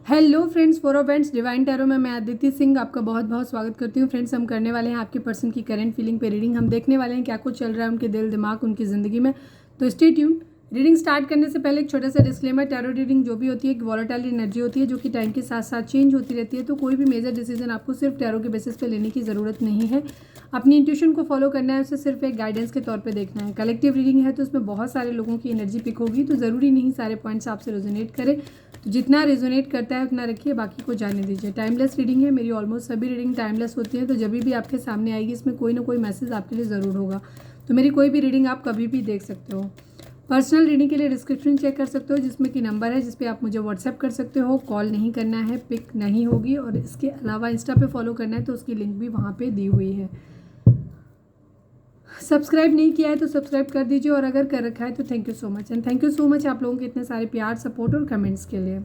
Hello friends, for friends divine tarot में मैं अदिति सिंह आपका बहुत बहुत स्वागत करती हूँ। फ्रेंड्स, हम करने वाले हैं आपके पर्सन की करंट फीलिंग पे रीडिंग। हम देखने वाले हैं क्या कुछ चल रहा है उनके दिल दिमाग उनकी ज़िंदगी में। तो स्टे ट्यून। रीडिंग स्टार्ट करने से पहले एक छोटा सा डिस्क्लेमर, टैरो रीडिंग जो भी होती है एक वॉलेटाइल एनर्जी होती है जो कि टाइम के साथ साथ चेंज होती रहती है। तो कोई भी मेजर डिसीजन आपको सिर्फ टैरो के बेसिस पे लेने की ज़रूरत नहीं है। अपनी इंट्यूशन को फॉलो करना है, उसे सिर्फ एक गाइडेंस के तौर पे देखना है। कलेक्टिव रीडिंग है तो उसमें बहुत सारे लोगों की एनर्जी पिक होगी, तो ज़रूरी नहीं सारे पॉइंट्स आपसे रेजोनेट करें। तो जितना रेजोनेट करता है उतना रखिए, बाकी को जाने दीजिए। टाइमलेस रीडिंग है, मेरी ऑलमोस्ट सभी रीडिंग टाइमलेस होती है। तो जब भी आपके सामने आएगी इसमें कोई ना कोई मैसेज आपके लिए ज़रूर होगा। तो मेरी कोई भी रीडिंग आप कभी भी देख सकते हो। पर्सनल रीडिंग के लिए डिस्क्रिप्शन चेक कर सकते हो, जिसमें कि नंबर है जिस पे आप मुझे व्हाट्सएप कर सकते हो। कॉल नहीं करना है, पिक नहीं होगी। और इसके अलावा इंस्टा पे फॉलो करना है तो उसकी लिंक भी वहाँ पे दी हुई है। सब्सक्राइब नहीं किया है तो सब्सक्राइब कर दीजिए, और अगर कर रखा है तो thank you so much. And thank you so much आप लोगों के इतने सारे प्यार, सपोर्ट और कमेंट्स के लिए।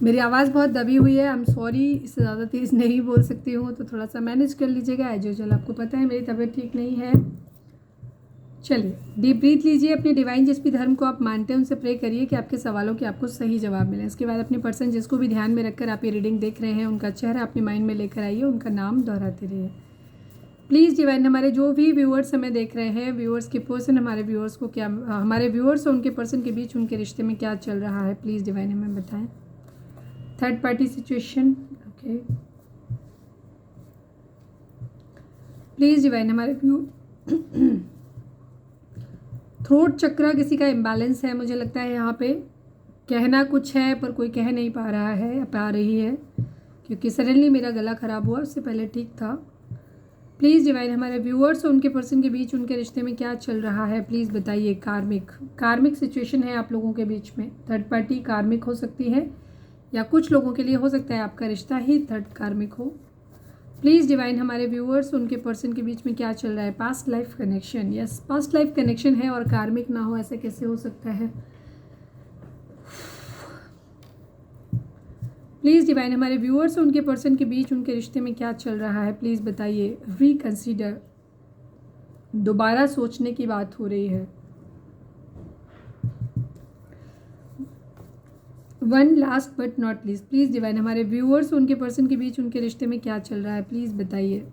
मेरी आवाज़ बहुत दबी हुई है, आई एम सॉरी, इससे ज़्यादा तेज़ नहीं बोल सकती हूँ, तो थोड़ा सा मैनेज कर लीजिएगा। एज यूजुअल आपको पता है मेरी तबीयत ठीक नहीं है। चलिए, डीप ब्रीथ लीजिए। अपने डिवाइन जिस भी धर्म को आप मानते हैं उनसे प्रे करिए कि आपके सवालों के आपको सही जवाब मिले। इसके बाद अपने पर्सन जिसको भी ध्यान में रखकर आप ये रीडिंग देख रहे हैं उनका चेहरा अपने माइंड में लेकर आइए, उनका नाम दोहराते रहिए। प्लीज़ डिवाइन, हमारे जो भी व्यूअर्स हमें देख रहे हैं, व्यूअर्स के पर्सन हमारे व्यूअर्स को क्या, हमारे व्यूअर्स और उनके पर्सन के बीच उनके रिश्ते में क्या चल रहा है, प्लीज़ डिवाइन हमें बताएं। Third party situation, okay. Please divine हमारे व्यू थ्रोट चक्रा किसी का इम्बैलेंस है, मुझे लगता है यहाँ पे कहना कुछ है पर कोई कह नहीं पा रहा है या पा रही है, क्योंकि सडनली मेरा गला ख़राब हुआ, उससे पहले ठीक था। प्लीज़ डिवाइन हमारे व्यूअर्स और उनके पर्सन के बीच उनके रिश्ते में क्या चल रहा है, प्लीज़ बताइए। कार्मिक सिचुएशन है आप लोगों के बीच में। थर्ड पार्टी कार्मिक हो सकती है, या कुछ लोगों के लिए हो सकता है आपका रिश्ता ही थर्ड कार्मिक हो। प्लीज़ डिवाइन हमारे व्यूअर्स उनके पर्सन के बीच में क्या चल रहा है। Past life connection, yes past life connection है और कार्मिक ना हो, ऐसे कैसे हो सकता है। प्लीज़ डिवाइन हमारे व्यूअर्स और उनके पर्सन के बीच उनके रिश्ते में क्या चल रहा है, प्लीज़ बताइए। रिकंसीडर, दोबारा सोचने की बात हो रही है। One last but not least, please divine हमारे व्यूअर्स उनके पर्सन के बीच उनके रिश्ते में क्या चल रहा है, प्लीज़ बताइए।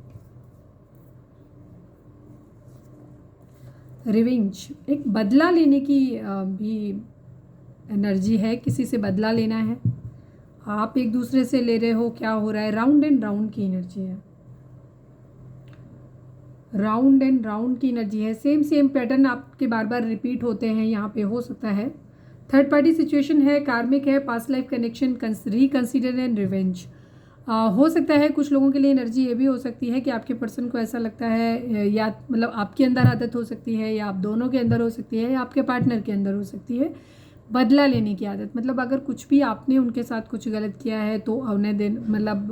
रिवेंज, एक बदला लेने की भी एनर्जी है, किसी से बदला लेना है, आप एक दूसरे से ले रहे हो, क्या हो रहा है। राउंड एंड राउंड की एनर्जी है, राउंड एंड राउंड की एनर्जी है। सेम पैटर्न आपके बार बार रिपीट होते हैं यहाँ पे, हो सकता है। थर्ड पार्टी सिचुएशन है, कार्मिक है, past life connection, reconsider and revenge. हो सकता है कुछ लोगों के लिए एनर्जी ये भी हो सकती है कि आपके पर्सन को ऐसा लगता है, या मतलब आपके अंदर आदत हो सकती है, या आप दोनों के अंदर हो सकती है, या आपके पार्टनर के अंदर हो सकती है, बदला लेने की आदत। मतलब अगर कुछ भी आपने उनके साथ कुछ गलत किया है तो उन्हें दिन मतलब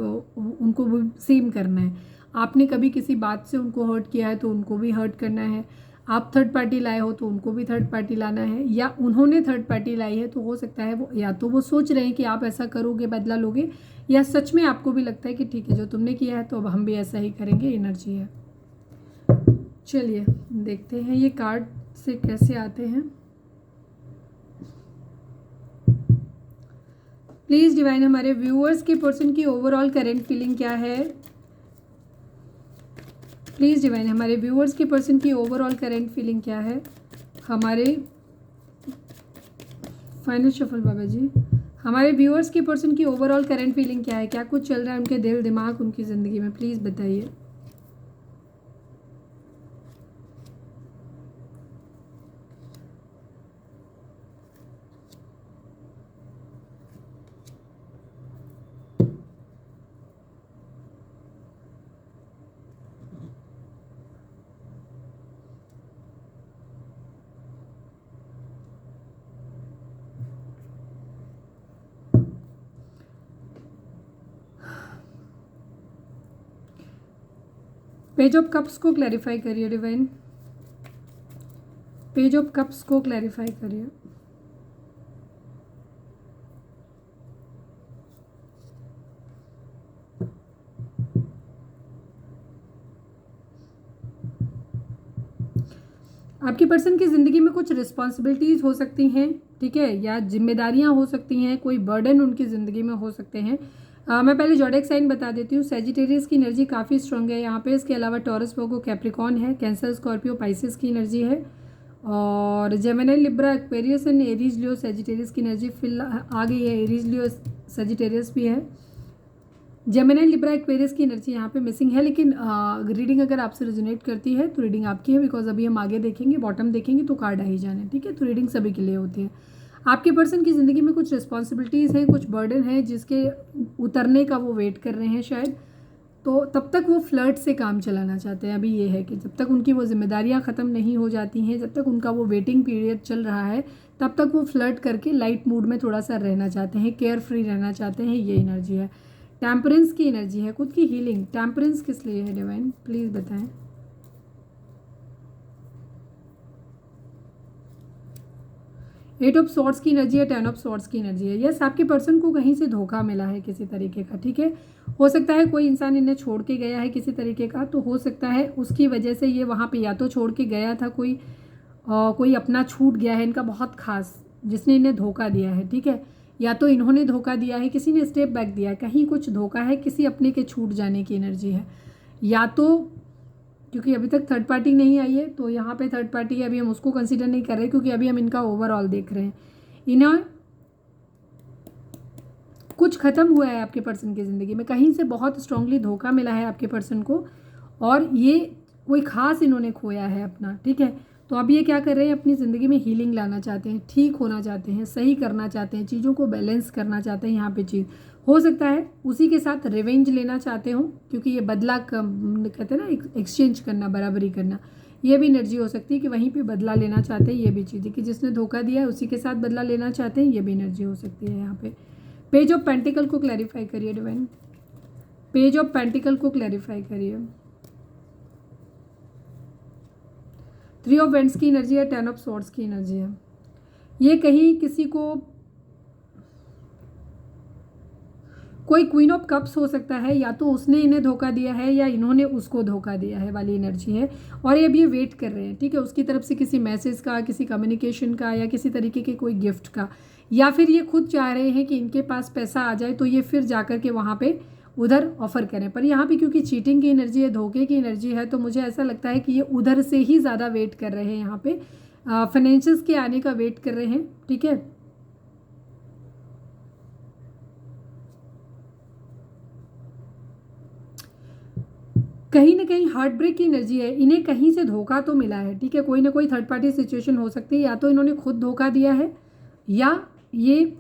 उनको भी सेम करना है। आपने कभी किसी बात से उनको हर्ट किया है तो उनको भी हर्ट करना है। आप थर्ड पार्टी लाए हो तो उनको भी थर्ड पार्टी लाना है, या उन्होंने थर्ड पार्टी लाई है तो हो सकता है वो, या तो वो सोच रहे हैं कि आप ऐसा करोगे बदला लोगे, या सच में आपको भी लगता है कि ठीक है जो तुमने किया है तो अब हम भी ऐसा ही करेंगे, एनर्जी है। चलिए देखते हैं ये कार्ड से कैसे आते हैं। प्लीज़ डिवाइन हमारे व्यूअर्स के पर्सन की ओवरऑल करेंट फीलिंग क्या है। प्लीज़ डिवाइन हमारे व्यूअर्स के पर्सन की ओवरऑल करेंट फीलिंग क्या है। हमारे फाइनल शफल बाबा जी, हमारे व्यूअर्स के पर्सन की ओवरऑल करेंट फीलिंग क्या है, क्या कुछ चल रहा है उनके दिल दिमाग उनकी ज़िंदगी में, प्लीज़ बताइए। पेज ऑफ कप्स को क्लैरिफाई करिए डिवाइन, पेज ऑफ कप्स को क्लैरिफाई करिए। आपकी पर्सन की ज़िंदगी में कुछ रिस्पॉन्सिबिलिटीज़ हो सकती हैं, ठीक है, या जिम्मेदारियां हो सकती हैं, कोई बर्डन उनकी ज़िंदगी में हो सकते हैं। मैं पहले ज़ोडिएक साइन बता देती हूँ। सेजिटेरियस की एनर्जी काफ़ी स्ट्रॉन्ग है यहाँ पे। इसके अलावा टॉरस, वर्गो, कैप्रिकॉन है, कैंसर, स्कॉर्पियो, पाइसेस की एनर्जी है, और Gemini, Libra, Aquarius and Aries, Leo, Sagittarius की एनर्जी फिल आ गई है। एरीज, लियो, सेजिटेरियस भी है। जेमिनी, लिब्रा, एक्वेरियस की एनर्जी यहाँ पे मिसिंग है, लेकिन रीडिंग अगर आपसे रिजोनेट करती है तो रीडिंग आपकी है, बिकॉज अभी हम आगे देखेंगे, बॉटम देखेंगे तो कार्ड आ ही जाने, ठीक है। तो रीडिंग सभी के लिए होती है। आपके पर्सन की ज़िंदगी में कुछ रिस्पॉन्सिबिलिटीज़ हैं, कुछ बर्डन है जिसके उतरने का वो वेट कर रहे हैं शायद। तो तब तक वो फ्लर्ट से काम चलाना चाहते हैं। अभी ये है कि जब तक उनकी वो जिम्मेदारियां ख़त्म नहीं हो जाती हैं, जब तक उनका वो वेटिंग पीरियड चल रहा है, तब तक वो फ्लर्ट करके लाइट मूड में थोड़ा सा रहना चाहते हैं, केयर फ्री रहना चाहते हैं। ये एनर्जी है। टेम्परेंस की एनर्जी है, खुद की हीलिंग। टेम्परेंस किस लिए है डिवाइन, प्लीज़ बताएं। एट ऑफ सॉर्ड्स की एनर्जी है, 10 ऑफ सॉर्ड्स की एनर्जी है। यस, आपके पर्सन को कहीं से धोखा मिला है किसी तरीके का, ठीक है। हो सकता है कोई इंसान इन्हें छोड़ के गया है किसी तरीके का, तो हो सकता है उसकी वजह से ये वहाँ पे या तो छोड़ के गया था, कोई अपना छूट गया है इनका बहुत खास, जिसने इन्हें धोखा दिया है, ठीक है। या तो इन्होंने धोखा दिया है, किसी ने स्टेप बैक दिया है, कहीं कुछ धोखा है, किसी अपने के छूट जाने की एनर्जी है। या तो क्योंकि अभी तक थर्ड पार्टी नहीं आई है, तो यहाँ पे थर्ड पार्टी अभी हम उसको कंसीडर नहीं कर रहे, क्योंकि अभी हम इनका ओवरऑल देख रहे हैं। इन्हें कुछ ख़त्म हुआ है आपके पर्सन की ज़िंदगी में, कहीं से बहुत स्ट्रांगली धोखा मिला है आपके पर्सन को, और ये कोई ख़ास इन्होंने खोया है अपना, ठीक है। तो अब ये क्या कर रहे हैं, अपनी ज़िंदगी में हीलिंग लाना चाहते हैं, ठीक होना चाहते हैं, सही करना चाहते हैं, चीज़ों को बैलेंस करना चाहते हैं। यहाँ पे चीज़ हो सकता है उसी के साथ रिवेंज लेना चाहते हो, क्योंकि ये बदला कहते हैं ना, एक्सचेंज करना, बराबरी करना, ये भी एनर्जी हो सकती है कि वहीं पे बदला लेना चाहते हैं। ये भी चीज़ है कि जिसने धोखा दिया है उसी के साथ बदला लेना चाहते हैं, ये भी एनर्जी हो सकती है यहाँ पे। पेज ऑफ पेंटिकल को क्लैरिफाई करिए डिवाइन, पेज ऑफ पेंटिकल को क्लैरिफाई करिए। 3 ऑफ वेंट्स की एनर्जी है, 10 ऑफ सॉर्ड्स की एनर्जी है। ये कहीं किसी को कोई क्वीन ऑफ कप्स हो सकता है, या तो उसने इन्हें धोखा दिया है या इन्होंने उसको धोखा दिया है वाली एनर्जी है। और ये अभी ये वेट कर रहे हैं, ठीक है, उसकी तरफ से किसी मैसेज का, किसी कम्युनिकेशन का, या किसी तरीके के कोई गिफ्ट का, या फिर ये खुद चाह रहे हैं कि इनके पास पैसा आ जाए तो ये फिर जाकर के वहाँ पे उधर ऑफर करें। पर यहाँ पे क्योंकि चीटिंग की एनर्जी है, धोखे की एनर्जी है, तो मुझे ऐसा लगता है कि ये उधर से ही ज़्यादा वेट कर रहे हैं, यहाँ पे फाइनेंशियल्स के आने का वेट कर रहे हैं, ठीक है। कहीं ना कहीं हार्ट ब्रेक की एनर्जी है, इन्हें कहीं से धोखा तो मिला है, ठीक है। कोई ना कोई थर्ड पार्टी सिचुएशन हो सकती है, या तो इन्होंने खुद धोखा दिया है, या ये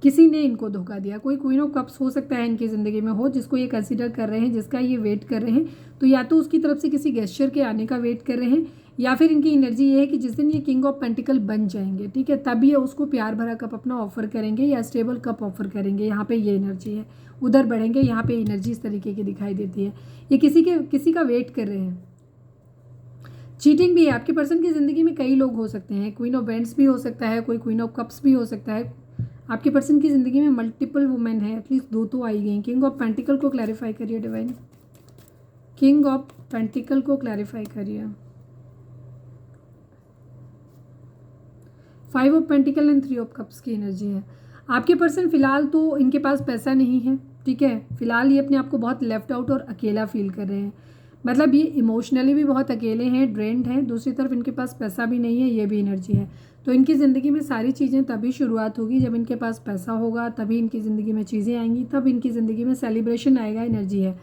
किसी ने इनको धोखा दिया। कोई क्वीन ऑफ कप्स हो सकता है इनकी ज़िंदगी में हो, जिसको ये कंसीडर कर रहे हैं, जिसका ये वेट कर रहे हैं। तो या तो उसकी तरफ से किसी गेस्चर के आने का वेट कर रहे हैं, या फिर इनकी एनर्जी ये है कि जिस दिन ये किंग ऑफ पेंटिकल बन जाएंगे, ठीक है, तब ये उसको प्यार भरा कप अपना ऑफर करेंगे, या स्टेबल कप ऑफर करेंगे। यहाँ पे ये एनर्जी है, उधर बढ़ेंगे। यहाँ पे एनर्जी इस तरीके की दिखाई देती है, ये किसी का वेट कर रहे हैं। चीटिंग भी है आपके पर्सन की ज़िंदगी में, कई लोग हो सकते हैं। क्वीन ऑफ वेंट्स भी हो सकता है, कोई क्वीन ऑफ कप्स भी हो सकता है। आपके पर्सन की ज़िंदगी में मल्टीपल वुमेन है, एटलीस्ट 2 तो आई गई। किंग ऑफ पेंटिकल को क्लैरिफाई करिए डिवाइन, किंग ऑफ पेंटिकल को क्लैरिफाई करिए। 5 of pentacle and 3 of cups की एनर्जी है। आपके पर्सन फिलहाल तो इनके पास पैसा नहीं है, ठीक है। फिलहाल ये अपने आप को बहुत लेफ्ट आउट और अकेला फील कर रहे हैं, मतलब ये इमोशनली भी बहुत अकेले हैं, ड्रेन्ड हैं। दूसरी तरफ इनके पास पैसा भी नहीं है, ये भी एनर्जी है। तो इनकी ज़िंदगी में सारी चीज़ें तभी शुरुआत होगी जब इनके पास पैसा होगा, तभी इनकी ज़िंदगी में चीज़ें आएंगी, तब इनकी ज़िंदगी में सेलिब्रेशन आएगा, एनर्जी है।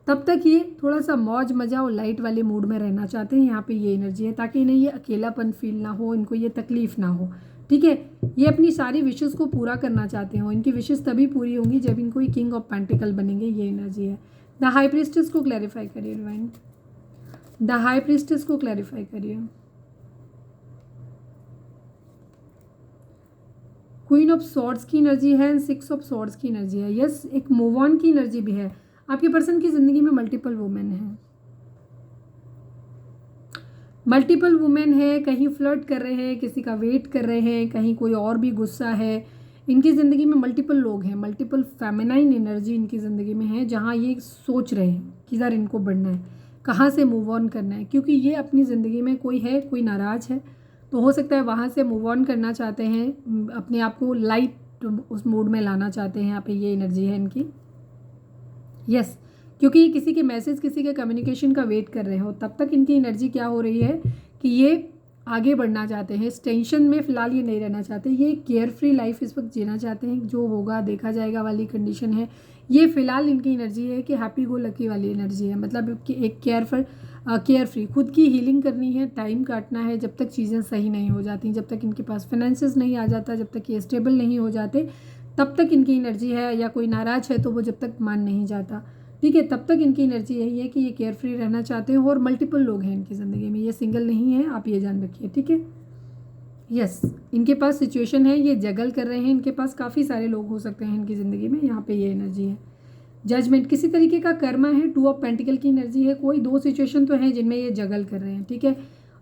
तब तक ये थोड़ा सा मौज मज़ा और लाइट वाले मूड में रहना चाहते हैं, यहाँ पे ये एनर्जी है, ताकि इन्हें ये अकेलापन फील ना हो, इनको ये तकलीफ़ ना हो, ठीक है। ये अपनी सारी विशेज़ को पूरा करना चाहते हो, इनकी विशेज़ तभी पूरी होंगी जब इनको ये किंग ऑफ पेंटिकल बनेंगे, ये एनर्जी है। द हाई प्रीस्टेस को क्लैरिफाई करिए डिवाइन, द हाई प्रीस्टेस को क्लैरिफाई करिए। क्वीन ऑफ सॉर्ड्स की एनर्जी है एंड 6 ऑफ सॉर्ड्स की एनर्जी है। यस, एक मूव ऑन की एनर्जी भी है। आपके पर्सन की ज़िंदगी में मल्टीपल वुमेन है, मल्टीपल वुमेन है, कहीं फ्लर्ट कर रहे हैं, किसी का वेट कर रहे हैं, कहीं कोई और भी गुस्सा है। इनकी ज़िंदगी में मल्टीपल लोग हैं, मल्टीपल फेमिनाइन एनर्जी इनकी ज़िंदगी में है, जहाँ ये सोच रहे हैं कि यार इनको बढ़ना है, कहाँ से मूव ऑन करना है, क्योंकि ये अपनी ज़िंदगी में कोई है, कोई नाराज़ है, तो हो सकता है वहाँ से मूव ऑन करना चाहते हैं, अपने आप को लाइट उस मूड में लाना चाहते हैं। यहाँ पे ये एनर्जी है इनकी। यस, क्योंकि ये किसी के मैसेज, किसी के कम्युनिकेशन का वेट कर रहे हो, तब तक इनकी एनर्जी क्या हो रही है कि ये आगे बढ़ना चाहते हैं। इस टेंशन में फ़िलहाल ये नहीं रहना चाहते, ये केयर फ्री लाइफ इस वक्त जीना चाहते हैं। जो होगा देखा जाएगा वाली कंडीशन है ये। फ़िलहाल इनकी एनर्जी है कि हैप्पी गो लकी वाली एनर्जी है, मतलब कि एक केयर फ्री, खुद की हीलिंग करनी है, टाइम काटना है जब तक चीज़ें सही नहीं हो जाती, जब तक इनके पास फाइनेंसेस नहीं आ जाता, जब तक ये स्टेबल नहीं हो जाते, तब तक इनकी एनर्जी है। या कोई नाराज़ है तो वो जब तक मान नहीं जाता, ठीक है, तब तक इनकी एनर्जी यही है कि ये केयर फ्री रहना चाहते हैं। और मल्टीपल लोग हैं इनकी ज़िंदगी में, ये सिंगल नहीं है, आप ये जान रखिए, ठीक है। यस, इनके पास सिचुएशन है, ये जगल कर रहे हैं, इनके पास काफ़ी सारे लोग हो सकते हैं इनकी ज़िंदगी में। यहाँ पे ये एनर्जी है जजमेंट, किसी तरीके का कर्मा है। 2 ऑफ पेंटिकल की एनर्जी है। कोई 2 सिचुएशन तो है जिनमें ये जगल कर रहे हैं, ठीक है,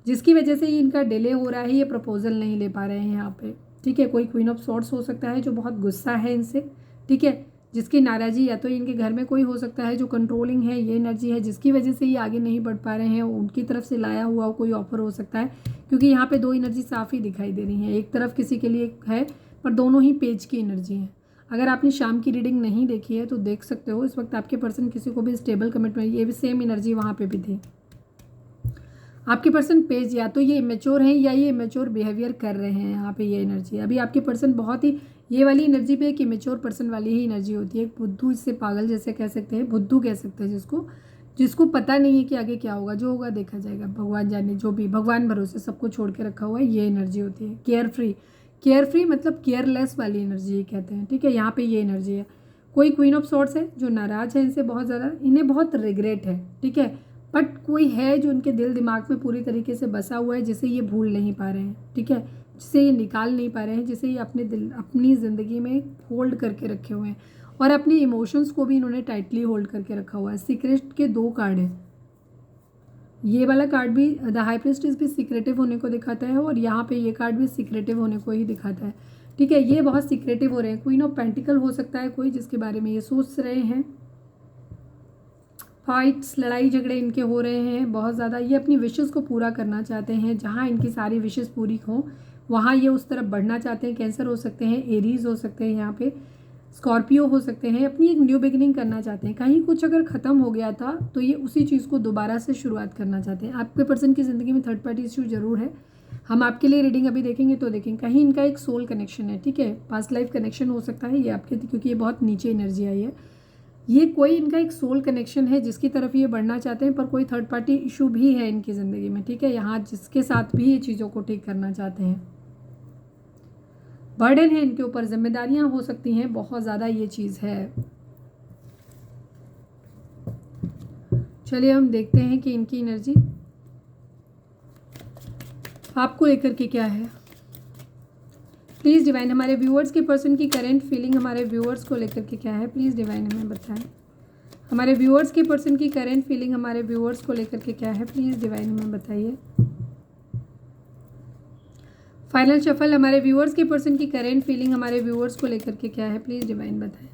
जिसकी वजह से इनका डिले हो रहा है, ये प्रपोजल नहीं ले पा रहे हैं यहाँ पे, ठीक है। कोई क्वीन ऑफ सॉर्ड्स हो सकता है जो बहुत गुस्सा है इनसे, ठीक है, जिसकी नाराज़ी, या तो इनके घर में कोई हो सकता है जो कंट्रोलिंग है, ये एनर्जी है जिसकी वजह से ये आगे नहीं बढ़ पा रहे हैं। उनकी तरफ से लाया हुआ कोई ऑफर हो सकता है, क्योंकि यहाँ पे 2 एनर्जी साफ़ ही दिखाई दे रही हैं। एक तरफ किसी के लिए है, पर दोनों ही पेज की एनर्जी है। अगर आपने शाम की रीडिंग नहीं देखी है तो देख सकते हो। इस वक्त आपके पर्सन किसी को भी स्टेबल कमिटमेंट, ये भी सेम एनर्जी वहाँ पे भी थी। आपके पर्सन पेज, या तो ये इमेच्योर हैं या ये इमेच्योर बिहेवियर कर रहे हैं। यहाँ पे ये एनर्जी अभी आपके पर्सन बहुत ही ये वाली एनर्जी पे एक इमेच्योर पर्सन वाली ही एनर्जी होती है। बुद्धू, इससे पागल जैसे कह सकते हैं, बुद्धू कह सकते हैं जिसको पता नहीं है कि आगे क्या होगा, जो होगा देखा जाएगा, भगवान जाने, जो भी, भगवान भरोसे सबको छोड़ के रखा हुआ है, ये एनर्जी होती है। केयर फ्री मतलब केयरलेस वाली एनर्जी कहते हैं, ठीक है। यहाँ पे ये एनर्जी है। कोई क्वीन ऑफ सॉर्ड्स है जो नाराज है इनसे बहुत ज़्यादा, इन्हें बहुत रिग्रेट है, ठीक है, बट कोई है जो उनके दिल दिमाग में पूरी तरीके से बसा हुआ है, जिसे ये भूल नहीं पा रहे हैं, ठीक है, जिसे ये निकाल नहीं पा रहे हैं, जिसे ये अपनी ज़िंदगी में होल्ड करके रखे हुए हैं। और अपने इमोशंस को भी इन्होंने टाइटली होल्ड करके रखा हुआ है। सीक्रेट के 2 कार्ड हैं। ये वाला कार्ड भी, द हाई प्रिस्टेस भी सीक्रेटिव होने को दिखाता है, और यहाँ पे ये कार्ड भी सीक्रेटिव होने को ही दिखाता है, ठीक है। ये बहुत सीक्रेटिव हो रहे हैं। क्वीन ऑफ पेंटिकल हो सकता है कोई जिसके बारे में ये सोच रहे हैं। फाइट्स, लड़ाई झगड़े इनके हो रहे हैं बहुत ज़्यादा। ये अपनी विशेस को पूरा करना चाहते हैं, जहाँ इनकी सारी विशेस पूरी हों वहाँ ये उस तरफ बढ़ना चाहते हैं। कैंसर हो सकते हैं, एरीज हो सकते हैं, यहाँ पे स्कॉर्पियो हो सकते हैं। अपनी एक न्यू बिगिनिंग करना चाहते हैं। कहीं कुछ अगर ख़त्म हो गया था तो ये उसी चीज़ को दोबारा से शुरुआत करना चाहते हैं। आपके पर्सन की ज़िंदगी में थर्ड पार्टी इशू जरूर है। हम आपके लिए रीडिंग अभी देखेंगे तो देखेंगे कहीं इनका एक सोल कनेक्शन है, ठीक है, पास्ट लाइफ कनेक्शन हो सकता है ये आपके, क्योंकि ये बहुत नीचे एनर्जी आई है। ये कोई इनका एक सोल कनेक्शन है जिसकी तरफ ये बढ़ना चाहते हैं, पर कोई थर्ड पार्टी इशू भी है इनकी ज़िंदगी में, ठीक है, यहाँ जिसके साथ भी ये चीज़ों को ठीक करना चाहते हैं। बर्डन है इनके ऊपर, जिम्मेदारियां हो सकती हैं बहुत ज़्यादा, ये चीज़ है। चलिए हम देखते हैं कि इनकी एनर्जी आपको लेकर के क्या है। प्लीज़ डिवाइन, हमारे व्यूअर्स के पर्सन की करेंट फीलिंग हमारे व्यूअर्स को लेकर के क्या है, प्लीज़ डिवाइन हमें बताएं। हमारे व्यूअर्स के पर्सन की करेंट फीलिंग हमारे व्यूअर्स को लेकर के क्या है, प्लीज़ डिवाइन हमें बताइए। फाइनल शफल, हमारे व्यूअर्स के पर्सन की करेंट फीलिंग हमारे व्यूअर्स को लेकर के क्या है, प्लीज़ डिवाइन बताएं।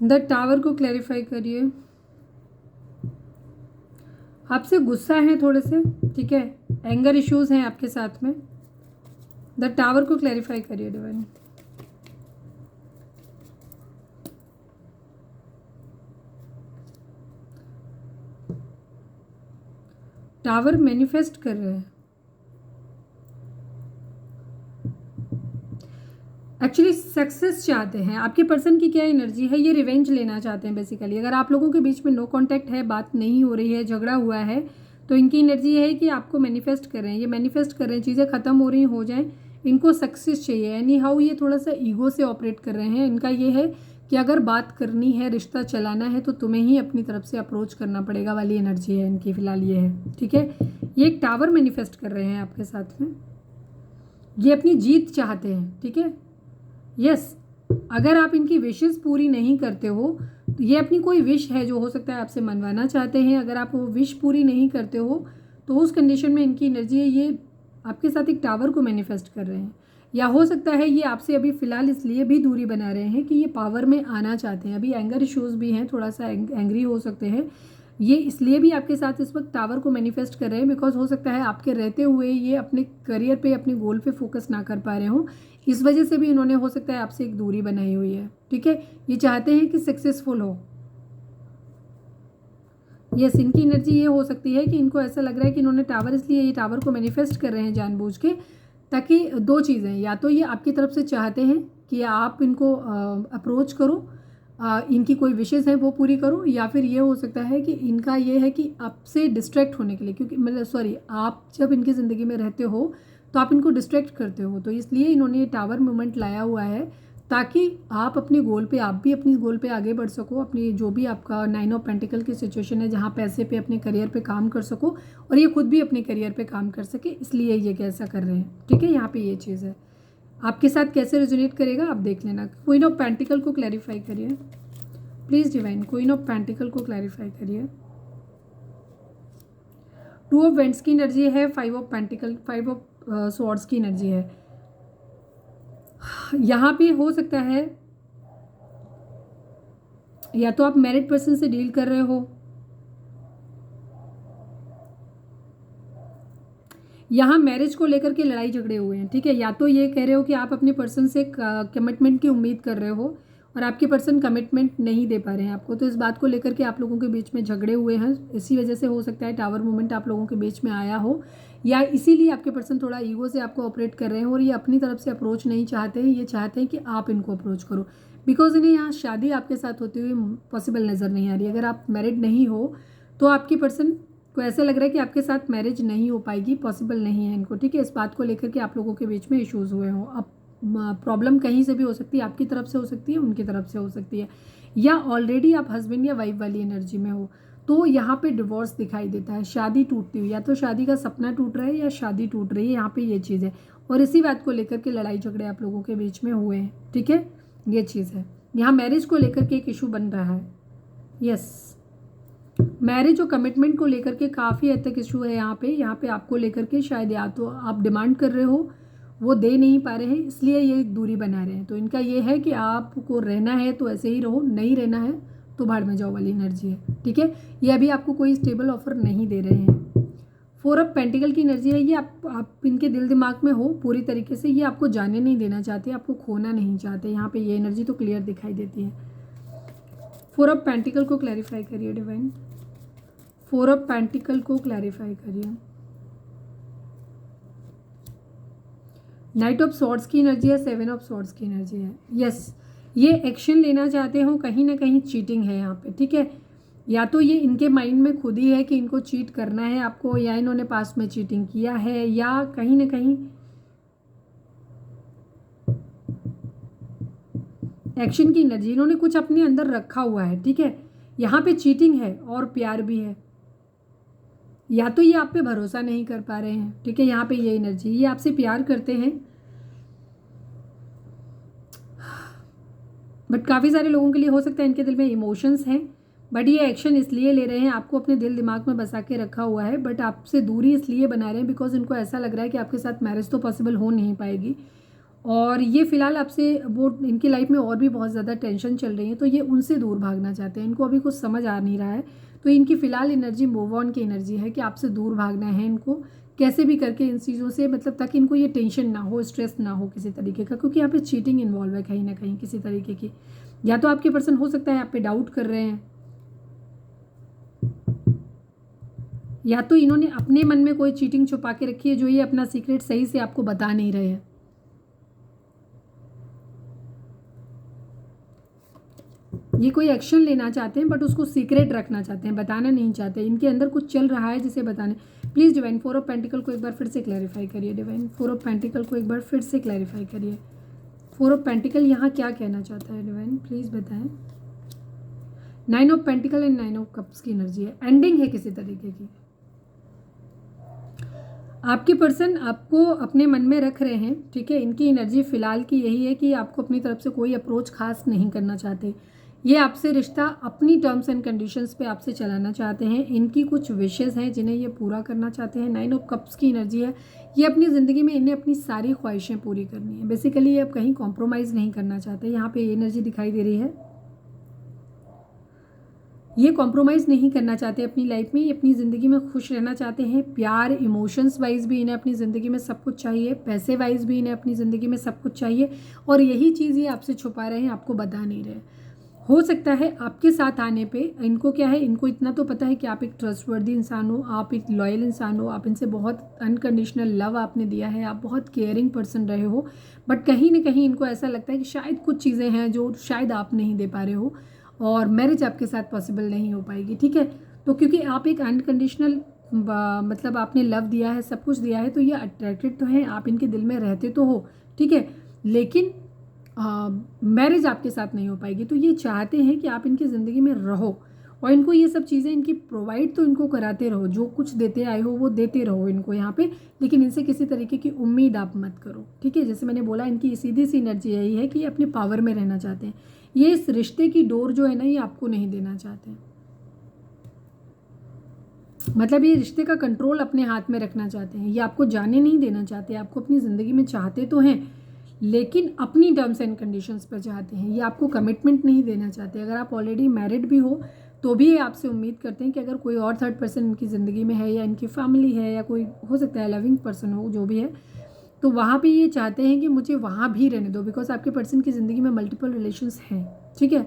द टावर को क्लैरिफाई करिए। आपसे गुस्सा है थोड़े से, ठीक है, एंगर इश्यूज हैं आपके साथ में। द टावर को क्लैरिफाई करिए डिवाइन। टावर मैनिफेस्ट कर रहे हैं, एक्चुअली सक्सेस चाहते हैं। आपके पर्सन की क्या एनर्जी है, ये रिवेंज लेना चाहते हैं बेसिकली। अगर आप लोगों के बीच में नो कांटेक्ट है, बात नहीं हो रही है, झगड़ा हुआ है, तो इनकी एनर्जी है कि आपको मैनिफेस्ट कर रहे हैं, ये मैनिफेस्ट कर रहे हैं चीज़ें ख़त्म हो रही हो जाएं, इनको सक्सेस चाहिए। एनी हाउ ये थोड़ा सा ईगो से ऑपरेट कर रहे हैं। इनका ये है कि अगर बात करनी है, रिश्ता चलाना है, तो तुम्हें ही अपनी तरफ से अप्रोच करना पड़ेगा वाली एनर्जी है इनकी फ़िलहाल ये है। ठीक है, ये एक टावर मैनिफेस्ट कर रहे हैं आपके साथ में, ये अपनी जीत चाहते हैं। ठीक है, यस, अगर आप इनकी विशेस पूरी नहीं करते हो तो ये अपनी कोई विश है जो हो सकता है आपसे मनवाना चाहते हैं, अगर आप वो विश पूरी नहीं करते हो तो उस कंडीशन में इनकी एनर्जी है ये आपके साथ एक टावर को मैनिफेस्ट कर रहे हैं। या हो सकता है ये आपसे अभी फ़िलहाल इसलिए भी दूरी बना रहे हैं कि ये पावर में आना चाहते हैं, अभी एंगर इश्यूज़ भी हैं, थोड़ा सा एंग्री हो सकते हैं, ये इसलिए भी आपके साथ इस वक्त टावर को मैनिफेस्ट कर रहे हैं बिकॉज हो सकता है आपके रहते हुए ये अपने करियर पे, अपने गोल पे फोकस ना कर पा रहे हों, इस वजह से भी इन्होंने हो सकता है आपसे एक दूरी बनाई हुई है। ठीक है, ये चाहते हैं कि सक्सेसफुल हो। यस, इनकी एनर्जी ये हो सकती है कि इनको ऐसा लग रहा है कि इन्होंने टावर, इसलिए ये टावर को मैनिफेस्ट कर रहे हैं जानबूझ के, ताकि दो चीज़ें, या तो ये आपकी तरफ से चाहते हैं कि आप इनको अप्रोच करो, इनकी कोई विशेज़ हैं वो पूरी करो, या फिर ये हो सकता है कि इनका ये है कि आपसे डिस्ट्रैक्ट होने के लिए, क्योंकि मतलब सॉरी, आप जब इनकी ज़िंदगी में रहते हो तो आप इनको डिस्ट्रैक्ट करते हो, तो इसलिए इन्होंने ये टावर मूवमेंट लाया हुआ है ताकि आप अपने गोल पे, आप भी अपनी गोल पे आगे बढ़ सको, अपनी जो भी आपका 9 ऑफ पेंटिकल की सिचुएशन है जहाँ पैसे पे, अपने करियर पे काम कर सको, और ये खुद भी अपने करियर पे काम कर सके, इसलिए ये कैसा कर रहे हैं। ठीक है, यहाँ पे ये चीज़ है, आपके साथ कैसे रेजोनेट करेगा आप देख लेना। क्वीन ऑफ पेंटिकल को क्लैरिफाई करिए please divine, queen of pentacle को क्लैरिफाई करिए। 2 ऑफ वेंट्स की एनर्जी है, 5 ऑफ पेंटिकल, 5 ऑफ स्वॉर्ड्स की एनर्जी है। यहाँ पे हो सकता है या तो आप मैरिड पर्सन से डील कर रहे हो, यहाँ मैरिज को लेकर के लड़ाई झगड़े हुए हैं। ठीक है, या तो ये कह रहे हो कि आप अपने पर्सन से कमिटमेंट की उम्मीद कर रहे हो और आपके पर्सन कमिटमेंट नहीं दे पा रहे हैं आपको, तो इस बात को लेकर के आप लोगों के बीच में झगड़े हुए हैं, इसी वजह से हो सकता है टावर मूवमेंट आप लोगों के बीच में आया हो, या इसीलिए आपके पर्सन थोड़ा ईगो से आपको ऑपरेट कर रहे हैं और ये अपनी तरफ से अप्रोच नहीं चाहते हैं, ये चाहते हैं कि आप इनको अप्रोच करो, बिकॉज इन्हें यहाँ शादी आपके साथ होती हुई पॉसिबल नज़र नहीं आ रही। अगर आप मैरिड नहीं हो तो आपके पर्सन को ऐसा लग रहा है कि आपके साथ मैरिज नहीं हो पाएगी, पॉसिबल नहीं है इनको। ठीक है, इस बात को लेकर के आप लोगों के बीच में इश्यूज़ हुए हों। अब प्रॉब्लम कहीं से भी हो सकती है, आपकी तरफ से हो सकती है, उनकी तरफ से हो सकती है, या ऑलरेडी आप हस्बैंड या वाइफ वाली एनर्जी में हो, तो यहाँ पे डिवोर्स दिखाई देता है, शादी टूटती हुई, या तो शादी का सपना टूट रहा है या शादी टूट रही है, यहाँ पे ये चीज़ है, और इसी बात को लेकर के लड़ाई झगड़े आप लोगों के बीच में हुए हैं। ठीक है, ये चीज़ है, यहाँ मैरिज को लेकर के एक इशू बन रहा है। यस, मैरिज और कमिटमेंट को लेकर के काफ़ी हद तक इशू है यहाँ पे आपको लेकर के, शायद या तो आप डिमांड कर रहे हो, वो दे नहीं पा रहे हैं, इसलिए ये दूरी बना रहे हैं। तो इनका ये है कि आपको रहना है तो ऐसे ही रहो, नहीं रहना है तो भाड़ में जाओ वाली एनर्जी है। ठीक है, ये अभी आपको कोई स्टेबल ऑफर नहीं दे रहे हैं। 4 ऑफ पेंटिकल की एनर्जी है, ये आप इनके दिल दिमाग में हो पूरी तरीके से, ये आपको जाने नहीं देना चाहते, आपको खोना नहीं चाहते, यहाँ पे ये एनर्जी तो क्लियर दिखाई देती है। 4 ऑफ पेंटिकल को क्लैरिफाई करिए डिवाइन, 4 ऑफ पेंटिकल को क्लैरिफाई करिए। नाइट ऑफ सॉर्ड्स की एनर्जी है, 7 ऑफ सॉर्ड्स की एनर्जी है। यस, ये एक्शन लेना चाहते हो, कहीं ना कहीं चीटिंग है यहाँ पे। ठीक है, या तो ये इनके माइंड में खुद ही है कि इनको चीट करना है आपको, या इन्होंने पास्ट में चीटिंग किया है, या कहीं ना कहीं एक्शन की एनर्जी, इन्होंने कुछ अपने अंदर रखा हुआ है। ठीक है, यहाँ पे चीटिंग है और प्यार भी है, या तो ये आप पे भरोसा नहीं कर पा रहे हैं। ठीक है, यहाँ पे ये एनर्जी, ये आपसे प्यार करते हैं, बट काफ़ी सारे लोगों के लिए हो सकता है इनके दिल में इमोशंस हैं, बट ये एक्शन इसलिए ले रहे हैं, आपको अपने दिल दिमाग में बसा के रखा हुआ है, बट आपसे दूरी इसलिए बना रहे हैं बिकॉज इनको ऐसा लग रहा है कि आपके साथ मैरिज तो पॉसिबल हो नहीं पाएगी, और ये फ़िलहाल आपसे, वो इनकी लाइफ में और भी बहुत ज़्यादा टेंशन चल रही है, तो ये उनसे दूर भागना चाहते हैं, इनको अभी कुछ समझ आ नहीं रहा है, तो इनकी फ़िलहाल एनर्जी मूव ऑन की एनर्जी है कि आपसे दूर भागना है इनको, कैसे भी करके इन चीज़ों से, मतलब ताकि इनको ये टेंशन ना हो, स्ट्रेस ना हो किसी तरीके का, क्योंकि यहाँ पे चीटिंग इन्वॉल्व है कहीं ना कहीं किसी तरीके की, या तो आपके पर्सन हो सकता है आप पे डाउट कर रहे हैं, या तो इन्होंने अपने मन में कोई चीटिंग छुपा के रखी है जो ये अपना सीक्रेट सही से आपको बता नहीं रहे हैं। ये कोई एक्शन लेना चाहते हैं बट उसको सीक्रेट रखना चाहते हैं, बताना नहीं चाहते, इनके अंदर कुछ चल रहा है जिसे बताने। प्लीज़ डिवाइन 4 ऑफ पेंटिकल को एक बार फिर से क्लैरिफाई करिए, डिवाइन 4 ऑफ पेंटिकल को एक बार फिर से क्लैरिफाई करिए। 4 ऑफ पेंटिकल यहाँ क्या कहना चाहता है डिवाइन, प्लीज़ बताएं। 9 of pentacle and 9 of cups की एनर्जी है, एंडिंग है किसी तरीके की। आपके पर्सन आपको अपने मन में रख रहे हैं, ठीक है। इनकी एनर्जी फिलहाल की यही है कि आपको अपनी तरफ से कोई अप्रोच खास नहीं करना चाहते। ये आपसे रिश्ता अपनी टर्म्स एंड कंडीशंस पे आपसे चलाना चाहते हैं। इनकी कुछ विशेज़ हैं जिन्हें ये पूरा करना चाहते हैं। 9 ऑफ कप्स की एनर्जी है, ये अपनी ज़िंदगी में इन्हें अपनी सारी ख्वाहिशें पूरी करनी है। बेसिकली ये अब कहीं कॉम्प्रोमाइज़ नहीं करना चाहते। यहाँ पे ये एनर्जी दिखाई दे रही है, ये कॉम्प्रोमाइज़ नहीं करना चाहते अपनी लाइफ में। ये अपनी ज़िंदगी में खुश रहना चाहते हैं। प्यार, इमोशंस वाइज भी इन्हें अपनी ज़िंदगी में सब कुछ चाहिए, पैसे वाइज भी इन्हें अपनी ज़िंदगी में सब कुछ चाहिए। और यही चीज़ ये आपसे छुपा रहे हैं, आपको बता नहीं रहे। हो सकता है आपके साथ आने पे इनको क्या है, इनको इतना तो पता है कि आप एक ट्रस्टवर्दी इंसान हो, आप एक लॉयल इंसान हो, आप इनसे बहुत अनकंडीशनल लव आपने दिया है, आप बहुत केयरिंग पर्सन रहे हो। बट कहीं ना कहीं इनको ऐसा लगता है कि शायद कुछ चीज़ें हैं जो शायद आप नहीं दे पा रहे हो और मैरिज आपके साथ पॉसिबल नहीं हो पाएगी, ठीक है। तो क्योंकि आप एक अनकंडीशनल मतलब आपने लव दिया है, सब कुछ दिया है, तो ये अट्रैक्टेड तो हैं, आप इनके दिल में रहते तो हो, ठीक है। लेकिन मैरिज आपके साथ नहीं हो पाएगी। तो ये चाहते हैं कि आप इनकी ज़िंदगी में रहो और इनको ये सब चीज़ें इनकी प्रोवाइड तो इनको कराते रहो, जो कुछ देते आए हो वो देते रहो इनको यहाँ पे। लेकिन इनसे किसी तरीके की उम्मीद आप मत करो, ठीक है। जैसे मैंने बोला, इनकी सीधी सी एनर्जी यही है कि ये अपने पावर में रहना चाहते हैं। ये इस रिश्ते की डोर जो है ना, ये आपको नहीं देना चाहते हैं। मतलब ये रिश्ते का कंट्रोल अपने हाथ में रखना चाहते हैं। ये आपको जाने नहीं देना चाहते, आपको अपनी ज़िंदगी में चाहते तो हैं लेकिन अपनी टर्म्स एंड कंडीशंस पर चाहते हैं। ये आपको कमिटमेंट नहीं देना चाहते। अगर आप ऑलरेडी मैरिड भी हो तो भी ये आपसे उम्मीद करते हैं कि अगर कोई और थर्ड पर्सन इनकी ज़िंदगी में है या इनकी फैमिली है या कोई हो सकता है लविंग पर्सन हो, जो भी है, तो वहाँ पे ये चाहते हैं कि मुझे वहाँ भी रहने दो। बिकॉज आपके पर्सन की ज़िंदगी में मल्टीपल रिलेशंस हैं, ठीक है।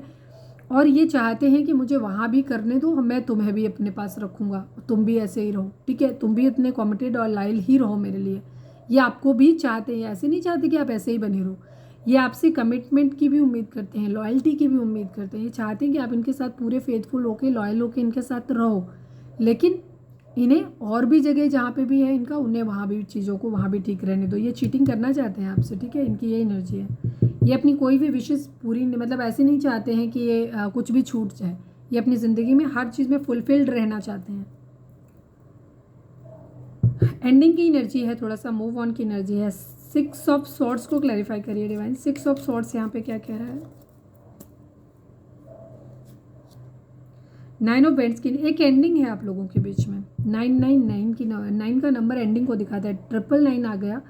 और ये चाहते हैं कि मुझे वहाँ भी करने दो, मैं तुम्हें भी अपने पास रखूँगा, तुम भी ऐसे ही रहो, ठीक है। तुम भी इतने कमिटेड और लॉयल ही रहो मेरे लिए। ये आपको भी चाहते हैं, ऐसे नहीं चाहते कि आप ऐसे ही बने रहो। ये आपसे कमिटमेंट की भी उम्मीद करते हैं, लॉयल्टी की भी उम्मीद करते हैं। ये चाहते हैं कि आप इनके साथ पूरे फेथफुल होके, लॉयल होके इनके साथ रहो। लेकिन इन्हें और भी जगह जहाँ पे भी है इनका, उन्हें वहाँ भी चीज़ों को वहाँ भी ठीक रहने दो। ये चीटिंग करना चाहते हैं आपसे, ठीक है। इनकी ये एनर्जी है। ये अपनी कोई भी विशेष पूरी मतलब ऐसे नहीं चाहते हैं कि ये कुछ भी छूट जाए। ये अपनी ज़िंदगी में हर चीज़ में फुलफिल्ड रहना चाहते हैं। एंडिंग की एनर्जी है, थोड़ा सा मूव ऑन की एनर्जी है। 6 ऑफ सॉर्ड्स को क्लैरिफाई करिए डिवाइन। 6 ऑफ सॉर्ड्स यहाँ पे क्या कह रहा है? 9 ऑफ वेंट्स की एक एंडिंग है आप लोगों के बीच में। 999 की 9 का नंबर एंडिंग को दिखाता है। 999 आ गया।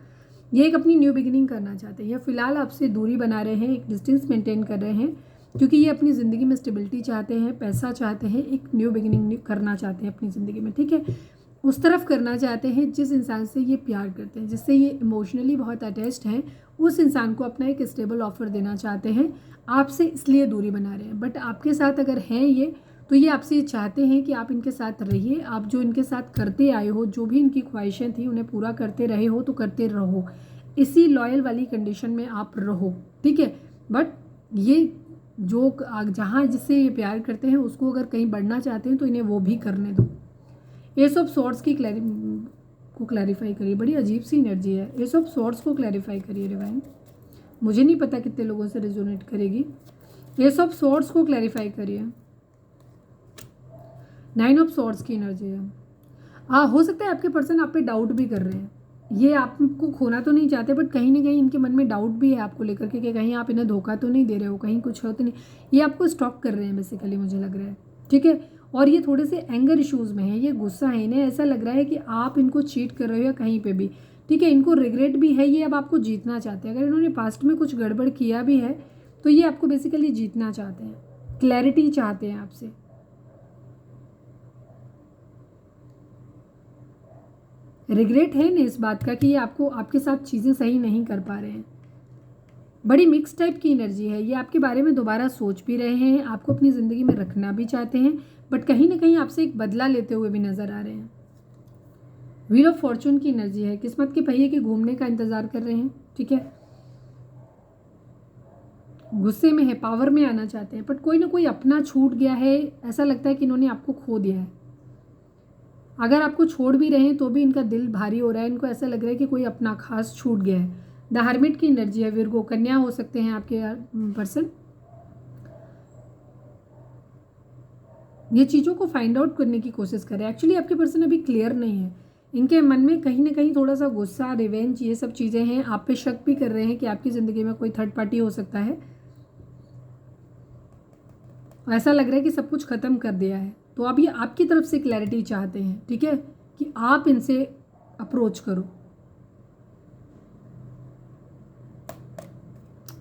ये एक अपनी न्यू बिगिनिंग करना चाहते हैं। ये फिलहाल आपसे दूरी बना रहे हैं, एक डिस्टेंस मेंटेन कर रहे हैं, क्योंकि ये अपनी ज़िंदगी में स्टेबिलिटी चाहते हैं, पैसा चाहते हैं, एक न्यू बिगिनिंग करना चाहते हैं अपनी ज़िंदगी में, ठीक है। उस तरफ करना चाहते हैं जिस इंसान से ये प्यार करते हैं, जिससे ये इमोशनली बहुत अटैच्ड हैं, उस इंसान को अपना एक स्टेबल ऑफर देना चाहते हैं। आपसे इसलिए दूरी बना रहे हैं। बट आपके साथ अगर हैं ये, तो ये आपसे चाहते हैं कि आप इनके साथ रहिए। आप जो इनके साथ करते आए हो, जो भी इनकी ख्वाहिशें थी उन्हें पूरा करते रहे हो, तो करते रहो। इसी लॉयल वाली कंडीशन में आप रहो, ठीक है। बट ये जो जहाँ जिससे ये प्यार करते हैं उसको अगर कहीं बढ़ना चाहते हैं तो इन्हें वो भी करने दो। एस ऑफ सॉर्ड्स की को क्लैरिफाई करिए। बड़ी अजीब सी एनर्जी है। एस ऑफ सॉर्ड्स को क्लैरिफाई करिए डिवाइन। मुझे नहीं पता कितने लोगों से रेजोनेट करेगी। एस ऑफ सॉर्ड्स को क्लैरिफाई करिए। 9 ऑफ सॉर्ड्स की एनर्जी है। हाँ, हो सकता है आपके पर्सन आप पे डाउट भी कर रहे हैं। ये आपको खोना तो नहीं चाहते, बट कहीं ना कहीं इनके मन में डाउट भी है आपको लेकर के कि कहीं आप इन्हें धोखा तो नहीं दे रहे हो, कहीं कुछ हो तो नहीं। ये आपको स्टॉक कर रहे हैं बेसिकली, मुझे लग रहा है, ठीक है। और ये थोड़े से एंगर इश्यूज़ में है, ये गुस्सा है, इन्हें ऐसा लग रहा है कि आप इनको चीट कर रहे हो या कहीं पे भी, ठीक है। इनको रिग्रेट भी है, ये अब आपको जीतना चाहते हैं। अगर इन्होंने पास्ट में कुछ गड़बड़ किया भी है तो ये आपको बेसिकली जीतना चाहते हैं, क्लैरिटी चाहते हैं आपसे। रिग्रेट है ना इस बात का कि ये आपको आपके साथ चीज़ें सही नहीं कर पा रहे हैं। बड़ी मिक्स टाइप की एनर्जी है। ये आपके बारे में दोबारा सोच भी रहे हैं, आपको अपनी ज़िंदगी में रखना भी चाहते हैं, बट कहीं ना कहीं आपसे एक बदला लेते हुए भी नज़र आ रहे हैं। व्हील ऑफ फॉर्चून की एनर्जी है। किस्मत के पहिए के घूमने का इंतज़ार कर रहे हैं, ठीक है। गुस्से में है, पावर में आना चाहते हैं, बट कोई ना कोई अपना छूट गया है। ऐसा लगता है कि इन्होंने आपको खो दिया है। अगर आपको छोड़ भी रहे हैं तो भी इनका दिल भारी हो रहा है। इनको ऐसा लग रहा है कि कोई अपना खास छूट गया है। द हर्मिट की एनर्जी है, विर्गो कन्या हो सकते हैं आपके पर्सन। ये चीज़ों को फाइंड आउट करने की कोशिश करें। एक्चुअली आपके पर्सन अभी क्लियर नहीं है, इनके मन में कहीं ना कहीं थोड़ा सा गुस्सा, रिवेंज, ये सब चीज़ें हैं। आप पे शक भी कर रहे हैं कि आपकी ज़िंदगी में कोई थर्ड पार्टी हो सकता है। ऐसा लग रहा है कि सब कुछ ख़त्म कर दिया है, तो अब ये आपकी तरफ से क्लैरिटी चाहते हैं, ठीक है, कि आप इनसे अप्रोच करो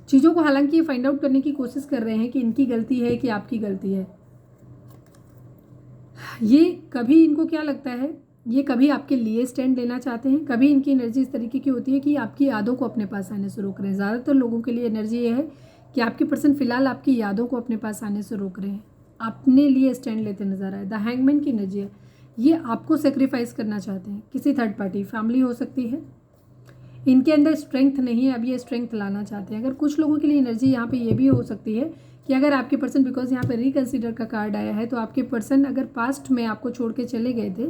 चीज़ों को। हालांकि ये फाइंड आउट करने की कोशिश कर रहे हैं कि इनकी गलती है कि आपकी गलती है। ये कभी इनको क्या लगता है, ये कभी आपके लिए स्टैंड लेना चाहते हैं, कभी इनकी एनर्जी इस तरीके की होती है कि आपकी यादों को अपने पास आने से रोक रहे हैं। ज़्यादातर लोगों के लिए एनर्जी ये है कि आपके पर्सन फिलहाल आपकी यादों को अपने पास आने से रोक रहे हैं, अपने लिए स्टैंड लेते नजर आए। द हैंगमैन की एनर्जी है, ये आपको सेक्रीफाइस करना चाहते हैं। किसी थर्ड पार्टी, फैमिली हो सकती है। इनके अंदर स्ट्रेंथ नहीं है, अब ये स्ट्रेंथ लाना चाहते हैं। अगर कुछ लोगों के लिए एनर्जी यहाँ पे ये भी हो सकती है कि अगर आपके पर्सन, बिकॉज यहाँ पे रिकन्सिडर का कार्ड आया है, तो आपके पर्सन अगर पास्ट में आपको छोड़ के चले गए थे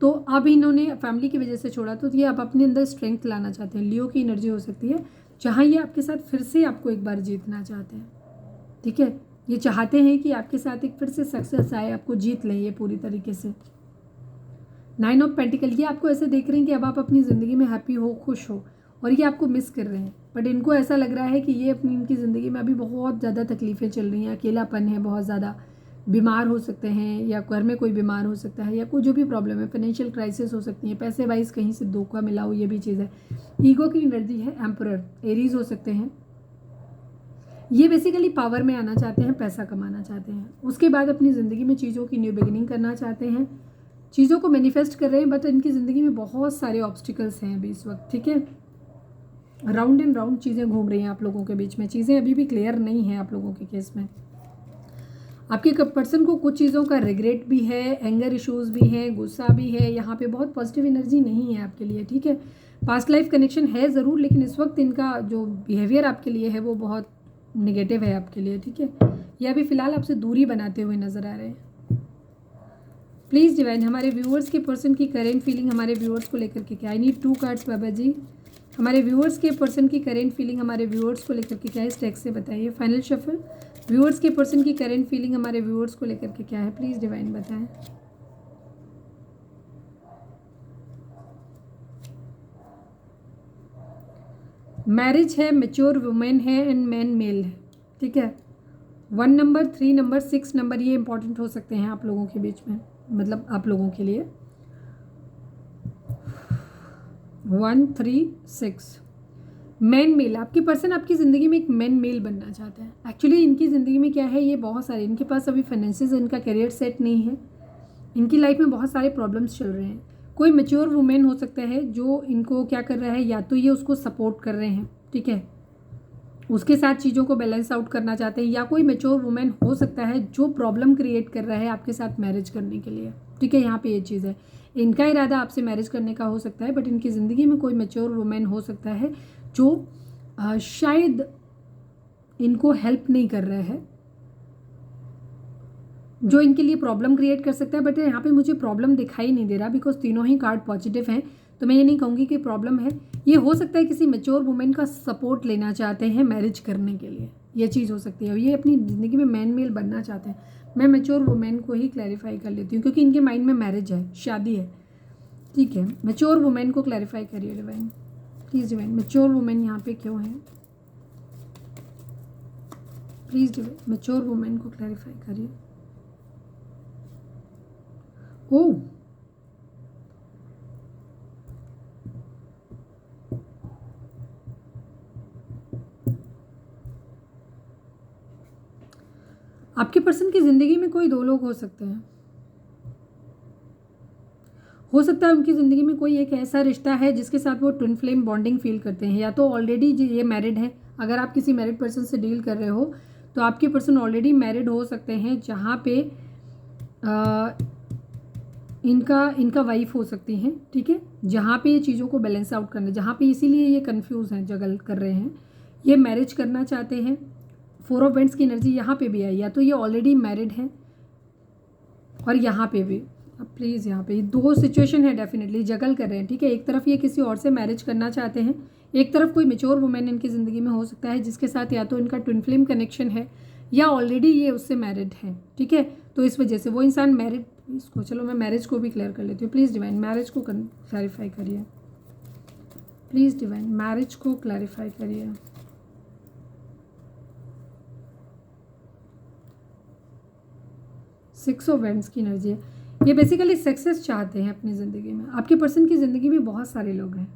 तो अब इन्होंने फैमिली की वजह से छोड़ा, तो ये अब अपने अंदर स्ट्रेंथ लाना चाहते हैं। लियो की एनर्जी हो सकती है, जहाँ ये आपके साथ फिर से आपको एक बार जीतना चाहते हैं, ठीक है। ये चाहते हैं कि आपके साथ एक फिर से सक्सेस आए, आपको जीत लें ये पूरी तरीके से। 9 ऑफ पेंटिकल, ये आपको ऐसे देख रहे हैं कि अब आप अपनी ज़िंदगी में हैप्पी हो, खुश हो, और ये आपको मिस कर रहे हैं। बट इनको ऐसा लग रहा है कि ये अपनी इनकी ज़िंदगी में अभी बहुत ज़्यादा तकलीफ़ें चल रही हैं, अकेलापन है, बहुत ज़्यादा बीमार हो सकते हैं, या घर में कोई बीमार हो सकता है, या कोई जो भी प्रॉब्लम है, फाइनेंशियल क्राइसिस हो सकती है, पैसे वाइज कहीं से धोखा मिला हो, ये भी चीज़ है। ईगो की एनर्जी है, एम्परर, एरीज हो सकते हैं। ये बेसिकली पावर में आना चाहते हैं, पैसा कमाना चाहते हैं, उसके बाद अपनी ज़िंदगी में चीज़ों की न्यू बिगिनिंग करना चाहते हैं, चीज़ों को मैनिफेस्ट कर रहे हैं। बट इनकी ज़िंदगी में बहुत सारे ऑब्स्टिकल्स हैं अभी इस वक्त, ठीक है। राउंड एंड राउंड चीज़ें घूम रही हैं आप लोगों के बीच में, चीज़ें अभी भी क्लियर नहीं हैं आप लोगों के केस में। आपके पर्सन को कुछ चीज़ों का रिग्रेट भी है, एंगर इश्यूज़ भी हैं, गुस्सा भी है। यहाँ पे बहुत पॉजिटिव एनर्जी नहीं है आपके लिए, ठीक है। पास्ट लाइफ कनेक्शन है ज़रूर, लेकिन इस वक्त इनका जो बिहेवियर आपके लिए है वो बहुत नेगेटिव है आपके लिए, ठीक है। ये अभी फ़िलहाल आपसे दूरी बनाते हुए नज़र आ रहे हैं। प्लीज़ डिवाइन, हमारे व्यूअर्स के पर्सन की करेंट फीलिंग हमारे व्यूअर्स को लेकर के क्या। आई नीड 2 कार्ड्स बाबा जी। हमारे व्यूअर्स के पर्सन की करेंट फीलिंग हमारे व्यूअर्स को लेकर के क्या है, इस टेक्स्ट से बताइए। फाइनल शफल, व्यूअर्स के पर्सन की करेंट फीलिंग हमारे व्यूअर्स को लेकर के क्या है, प्लीज़ डिवाइन बताएं। मैरिज है, मैच्योर वुमेन है, एंड मैन मेल है, ठीक है। 1 नंबर, 3 नंबर, 6 नंबर, ये इंपॉर्टेंट हो सकते हैं आप लोगों के बीच में, मतलब आप लोगों के लिए। 1, 3, 6 मैन मेल। आपकी पर्सन आपकी ज़िंदगी में एक मैन मेल बनना चाहते हैं। एक्चुअली इनकी ज़िंदगी में क्या है, ये बहुत सारे, इनके पास अभी फाइनेंसेस, इनका करियर सेट नहीं है, इनकी लाइफ में बहुत सारे प्रॉब्लम्स चल रहे हैं। कोई मैच्योर वुमेन हो सकता है जो इनको क्या कर रहा है, या तो ये उसको सपोर्ट कर रहे हैं, ठीक है, उसके साथ चीज़ों को बैलेंस आउट करना चाहते हैं, या कोई मैच्योर वुमेन हो सकता है जो प्रॉब्लम क्रिएट कर रहा है आपके साथ मैरिज करने के लिए, ठीक है। यहाँ पे ये चीज़ है, इनका इरादा आपसे मैरिज करने का हो सकता है, बट इनकी ज़िंदगी में कोई मैच्योर वुमेन हो सकता है जो शायद इनको हेल्प नहीं कर रहा है, जो इनके लिए प्रॉब्लम क्रिएट कर सकता है। बट यहाँ पे मुझे प्रॉब्लम दिखाई नहीं दे रहा, बिकॉज तीनों ही कार्ड पॉजिटिव हैं, तो मैं ये नहीं कहूँगी कि प्रॉब्लम है। ये हो सकता है किसी मैच्योर वुमेन का सपोर्ट लेना चाहते हैं मैरिज करने के लिए, ये चीज़ हो सकती है। ये अपनी ज़िंदगी में मैन मेल बनना चाहते हैं। मैं मैच्योर वुमेन को ही क्लैरिफाई कर लेती हूँ, क्योंकि इनके माइंड में मैरिज है, शादी है, ठीक है। मैच्योर वुमेन को क्लैरिफाई करिए divine, please divine. Mature women यहाँ पे क्यों है, प्लीज़ डिवाइन, मैच्योर वुमेन को क्लैरिफाई करिए। ओह, आपके पर्सन की ज़िंदगी में कोई 2 लोग हो सकते हैं। हो सकता है उनकी ज़िंदगी में कोई एक ऐसा रिश्ता है जिसके साथ वो ट्विन फ्लेम बॉन्डिंग फील करते हैं, या तो ऑलरेडी ये मैरिड है। अगर आप किसी मैरिड पर्सन से डील कर रहे हो तो आपके पर्सन ऑलरेडी मैरिड हो सकते हैं, जहाँ पे इनका वाइफ हो सकती हैं, ठीक है। जहाँ पे ये चीज़ों को बैलेंस आउट करना, जहाँ पे इसीलिए ये कंफ्यूज हैं, जगल कर रहे हैं, ये मैरिज करना चाहते हैं। 4 ऑफ वेंट्स की एनर्जी यहाँ पे भी आई, या तो ये ऑलरेडी मैरिड है, और यहाँ पे भी। अब प्लीज़ यहाँ पे 2 सिचुएशन है, डेफिनेटली जगल कर रहे हैं, ठीक है। एक तरफ ये किसी और से मैरिज करना चाहते हैं, एक तरफ कोई मेच्योर वुमेन इनकी ज़िंदगी में हो सकता है जिसके साथ या तो इनका ट्विन फ्लेम कनेक्शन है या ऑलरेडी ये उससे मैरिड है, ठीक है। तो इस वजह से वो इंसान मैरिड, इसको चलो मैं मैरिज को भी क्लियर कर लेती हूँ। प्लीज़ डिवाइन मैरिज को क्लैरिफाई करिए, प्लीज़ डिवाइन मैरिज को क्लैरिफाई करिए। सिक्स ऑफ वैंड्स की एनर्जी है। ये बेसिकली सक्सेस चाहते हैं अपनी ज़िंदगी में। आपके पर्सन की ज़िंदगी में बहुत सारे लोग हैं।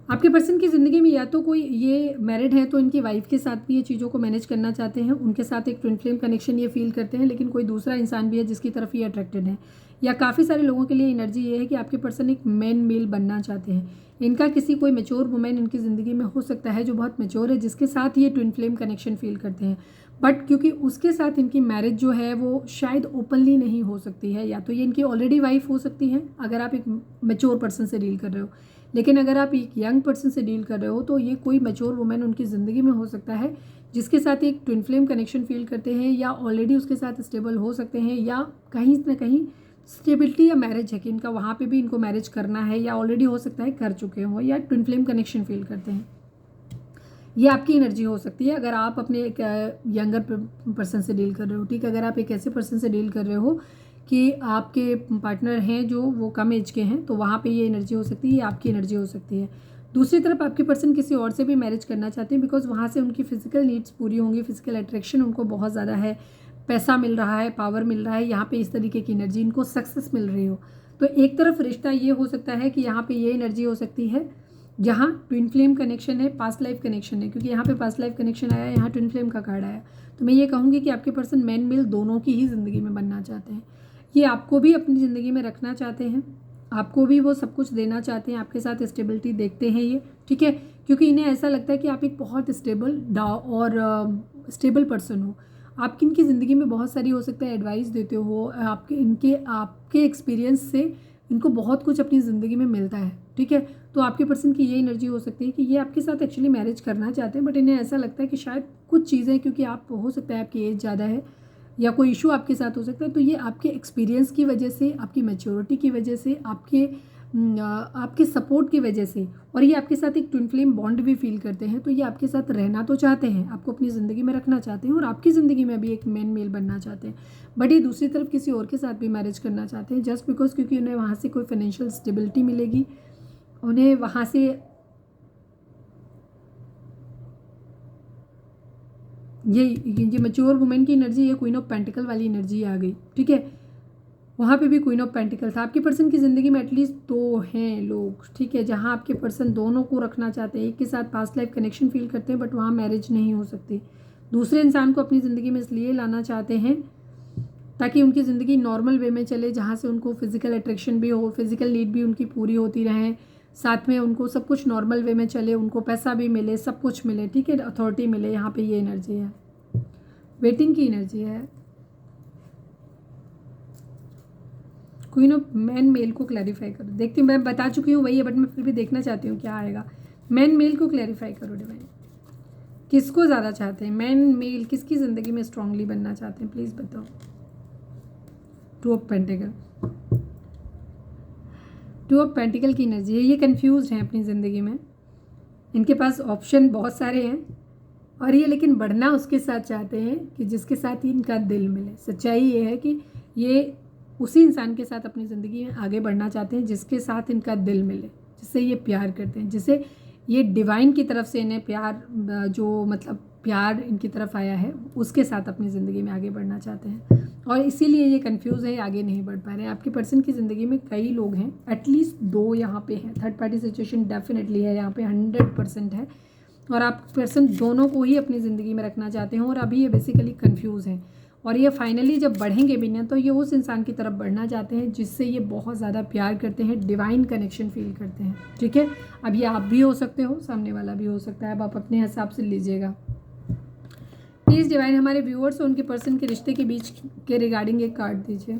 आपके पर्सन की ज़िंदगी में या तो कोई ये मैरिड है तो इनकी वाइफ के साथ भी ये चीज़ों को मैनेज करना चाहते हैं, उनके साथ एक ट्विन फ्लेम कनेक्शन ये फील करते हैं, लेकिन कोई दूसरा इंसान भी है जिसकी तरफ ये अट्रैक्टेड है। या काफ़ी सारे लोगों के लिए एनर्जी ये है कि आपके पर्सन एक मैन मेल बनना चाहते हैं। इनका किसी कोई मेच्योर वुमेन इनकी ज़िंदगी में हो सकता है जो बहुत मेच्योर है, जिसके साथ ये ट्विन फ्लेम कनेक्शन फील करते हैं। बट क्योंकि उसके साथ इनकी मैरिज जो है वो शायद ओपनली नहीं हो सकती है, या तो ये इनकी ऑलरेडी वाइफ हो सकती है अगर आप एक मेच्योर पर्सन से डील कर रहे हो, लेकिन अगर आप एक यंग पर्सन से डील कर रहे हो तो ये कोई मेच्योर वुमेन उनकी ज़िंदगी में हो सकता है जिसके साथ एक ट्विन फ्लेम कनेक्शन फील करते हैं, या ऑलरेडी उसके साथ स्टेबल हो सकते हैं, या कहीं ना कहीं स्टेबिलिटी या मैरिज है कि इनका वहाँ पे भी इनको मैरिज करना है, या ऑलरेडी हो सकता है कर चुके हो, या ट्विन फ्लेम कनेक्शन फील करते हैं। ये आपकी एनर्जी हो सकती है अगर आप अपने एक यंगर पर्सन से डील कर रहे हो, ठीक है। अगर आप एक ऐसे पर्सन से डील कर रहे हो कि आपके पार्टनर हैं जो वो कम एज के हैं, तो वहाँ पे ये एनर्जी हो सकती है, ये आपकी एनर्जी हो सकती है। दूसरी तरफ आपके पर्सन किसी और से भी मैरिज करना चाहते हैं, बिकॉज वहाँ से उनकी फिजिकल नीड्स पूरी होंगी, फिजिकल अट्रैक्शन उनको बहुत ज़्यादा है, पैसा मिल रहा है, पावर मिल रहा है, यहाँ पे इस तरीके की एनर्जी, इनको सक्सेस मिल रही हो। तो एक तरफ रिश्ता ये हो सकता है कि यहाँ पे ये एनर्जी हो सकती है जहाँ ट्विन फ्लेम कनेक्शन है, पास्ट लाइफ कनेक्शन है, क्योंकि यहाँ पे पास्ट लाइफ कनेक्शन आया, यहाँ ट्विन फ्लेम का कार्ड आया। तो मैं ये कहूँगी कि आपके पर्सन मैन मेल दोनों की ही ज़िंदगी में बनना चाहते हैं। ये आपको भी अपनी ज़िंदगी में रखना चाहते हैं, आपको भी वो सब कुछ देना चाहते हैं, आपके साथ स्टेबिलिटी देखते हैं ये, ठीक है। क्योंकि इन्हें ऐसा लगता है कि आप एक बहुत स्टेबल और स्टेबल पर्सन हो। आपकी इनकी ज़िंदगी में बहुत सारी हो सकता है एडवाइस देते हो, आपके एक्सपीरियंस से इनको बहुत कुछ अपनी ज़िंदगी में मिलता है, ठीक है। तो आपके पर्सन की ये एनर्जी हो सकती है कि ये आपके साथ एक्चुअली मैरिज करना चाहते हैं, बट इन्हें ऐसा लगता है कि शायद कुछ चीज़ें, क्योंकि आप हो सकता है आपकी एज ज़्यादा है या कोई इशू आपके साथ हो सकता है, तो ये आपके एक्सपीरियंस की वजह से, आपकी मैच्योरिटी की वजह से, आपके सपोर्ट की वजह से, और ये आपके साथ एक ट्विन फ्लेम बॉन्ड भी फील करते हैं। तो ये आपके साथ रहना तो चाहते हैं, आपको अपनी ज़िंदगी में रखना चाहते हैं, और आपकी ज़िंदगी में भी एक मैन मेल बनना चाहते हैं, बट ये दूसरी तरफ किसी और के साथ भी मैरिज करना चाहते हैं, जस्ट बिकॉज क्योंकि उन्हें वहाँ से कोई फाइनेंशियल स्टेबिलिटी मिलेगी, उन्हें वहाँ से ये मैच्योर वुमेन की एनर्जी, ये क्वीन ऑफ पेंटिकल वाली एनर्जी आ गई, ठीक है। वहाँ पे भी क्वीन ऑफ पेंटिकल था। आपके पर्सन की ज़िंदगी में एटलीस्ट दो हैं लोग, ठीक है, जहाँ आपके पर्सन दोनों को रखना चाहते हैं, एक के साथ पास्ट लाइफ कनेक्शन फील करते हैं, बट वहाँ मैरिज नहीं हो सकती। दूसरे इंसान को अपनी ज़िंदगी में इसलिए लाना चाहते हैं ताकि उनकी ज़िंदगी नॉर्मल वे में चले, जहाँ से उनको फिजिकल अट्रैक्शन भी हो, फिजिकल नीड भी उनकी पूरी होती रहे, साथ में उनको सब कुछ नॉर्मल वे में चले, उनको पैसा भी मिले, सब कुछ मिले, ठीक है, अथॉरिटी मिले। यहाँ पे ये एनर्जी है, वेटिंग की एनर्जी है। क्वीन ऑफ मैन मेल को क्लैरिफाई करो। देखती हूँ, मैं बता चुकी हूँ वही है, बट मैं फिर भी देखना चाहती हूँ क्या आएगा। मैन मेल को क्लैरिफाई करो डिवाइन, किसको ज़्यादा चाहते हैं मैन मेल, किसकी ज़िंदगी में स्ट्रांगली बनना चाहते हैं, प्लीज़ बताओ। Two of pentacle, two of pentacle की एनर्जी है। ये कंफ्यूज्ड हैं अपनी ज़िंदगी में, इनके पास ऑप्शन बहुत सारे हैं, और ये लेकिन बढ़ना उसके साथ चाहते हैं कि जिसके साथ ही इनका दिल मिले। सच्चाई ये है कि ये उसी इंसान के साथ अपनी ज़िंदगी में आगे बढ़ना चाहते हैं जिसके साथ इनका दिल मिले, जिससे ये प्यार करते हैं, जिसे ये डिवाइन की तरफ से इन्हें प्यार, जो मतलब प्यार इनकी तरफ आया है, उसके साथ अपनी ज़िंदगी में आगे बढ़ना चाहते हैं, और इसीलिए ये कंफ्यूज है, आगे नहीं बढ़ पा रहे हैं। आपके पर्सन की ज़िंदगी में कई लोग हैं, एटलीस्ट दो यहाँ पे हैं, थर्ड पार्टी सिचुएशन डेफिनेटली है यहाँ पे, 100% है, और आप पर्सन दोनों को ही अपनी ज़िंदगी में रखना चाहते हैं, और अभी ये बेसिकली कंफ्यूज हैं, और ये फाइनली जब बढ़ेंगे भी ना, तो ये उस इंसान की तरफ बढ़ना चाहते हैं जिससे ये बहुत ज़्यादा प्यार करते हैं, डिवाइन कनेक्शन फील करते हैं, ठीक है। अब ये आप भी हो सकते हो, सामने वाला भी हो सकता है, अब आप अपने हिसाब से लीजिएगा। प्लीज़ डिवाइन हमारे व्यूअर्स और उनके पर्सन के रिश्ते के बीच के रिगार्डिंग एक कार्ड दीजिए।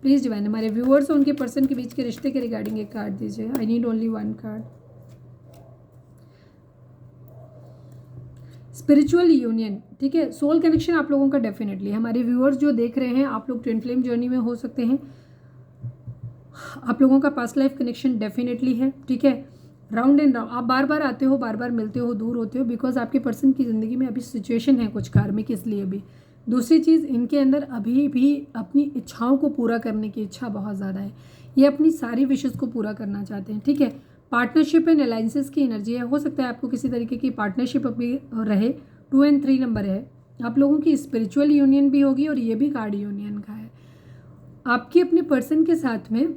प्लीज़ डिवाइन हमारे व्यूअर्स और उनके पर्सन के बीच के रिश्ते के रिगार्डिंग एक कार्ड दीजिए। I need only one card. Spiritual union, ठीक है, सोल कनेक्शन आप लोगों का डेफिनेटली। हमारे व्यूअर्स जो देख रहे हैं, आप लोग ट्विन फ्लेम जर्नी में हो सकते हैं, आप लोगों का पास्ट लाइफ कनेक्शन डेफिनेटली है, ठीक है। राउंड एंड राउंड आप बार बार आते हो, बार बार मिलते हो, दूर होते हो, बिकॉज आपके पर्सन की ज़िंदगी में अभी सिचुएशन है कुछ कार्मिक, इसलिए भी। दूसरी चीज़, इनके अंदर अभी भी अपनी इच्छाओं को पूरा करने की इच्छा बहुत ज़्यादा है। ये अपनी सारी विशेज़ को पूरा करना चाहते हैं, ठीक है। पार्टनरशिप एंड अलाइंसेस की एनर्जी है। हो सकता है आपको किसी तरीके की पार्टनरशिप अभी रहे। 2 और 3 नंबर है। आप लोगों की स्पिरिचुअल यूनियन भी होगी और ये भी कार्ड यूनियन का है। आपकी अपने पर्सन के साथ में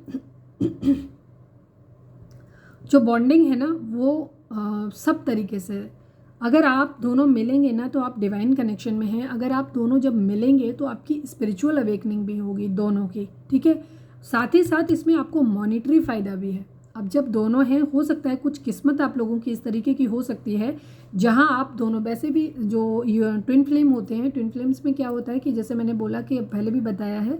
जो बॉन्डिंग है ना वो सब तरीके से, अगर आप दोनों मिलेंगे ना तो आप डिवाइन कनेक्शन में हैं। अगर आप दोनों जब मिलेंगे तो आपकी स्पिरिचुअल अवेकनिंग भी होगी दोनों की, ठीक है। साथ ही साथ इसमें आपको मॉनिटरी फ़ायदा भी है। अब जब दोनों हैं, हो सकता है कुछ किस्मत आप लोगों की इस तरीके की हो सकती है जहां आप दोनों, वैसे भी जो ट्विन फ्लेम होते हैं, ट्विन फ्लेम्स में क्या होता है कि जैसे मैंने बोला कि पहले भी बताया है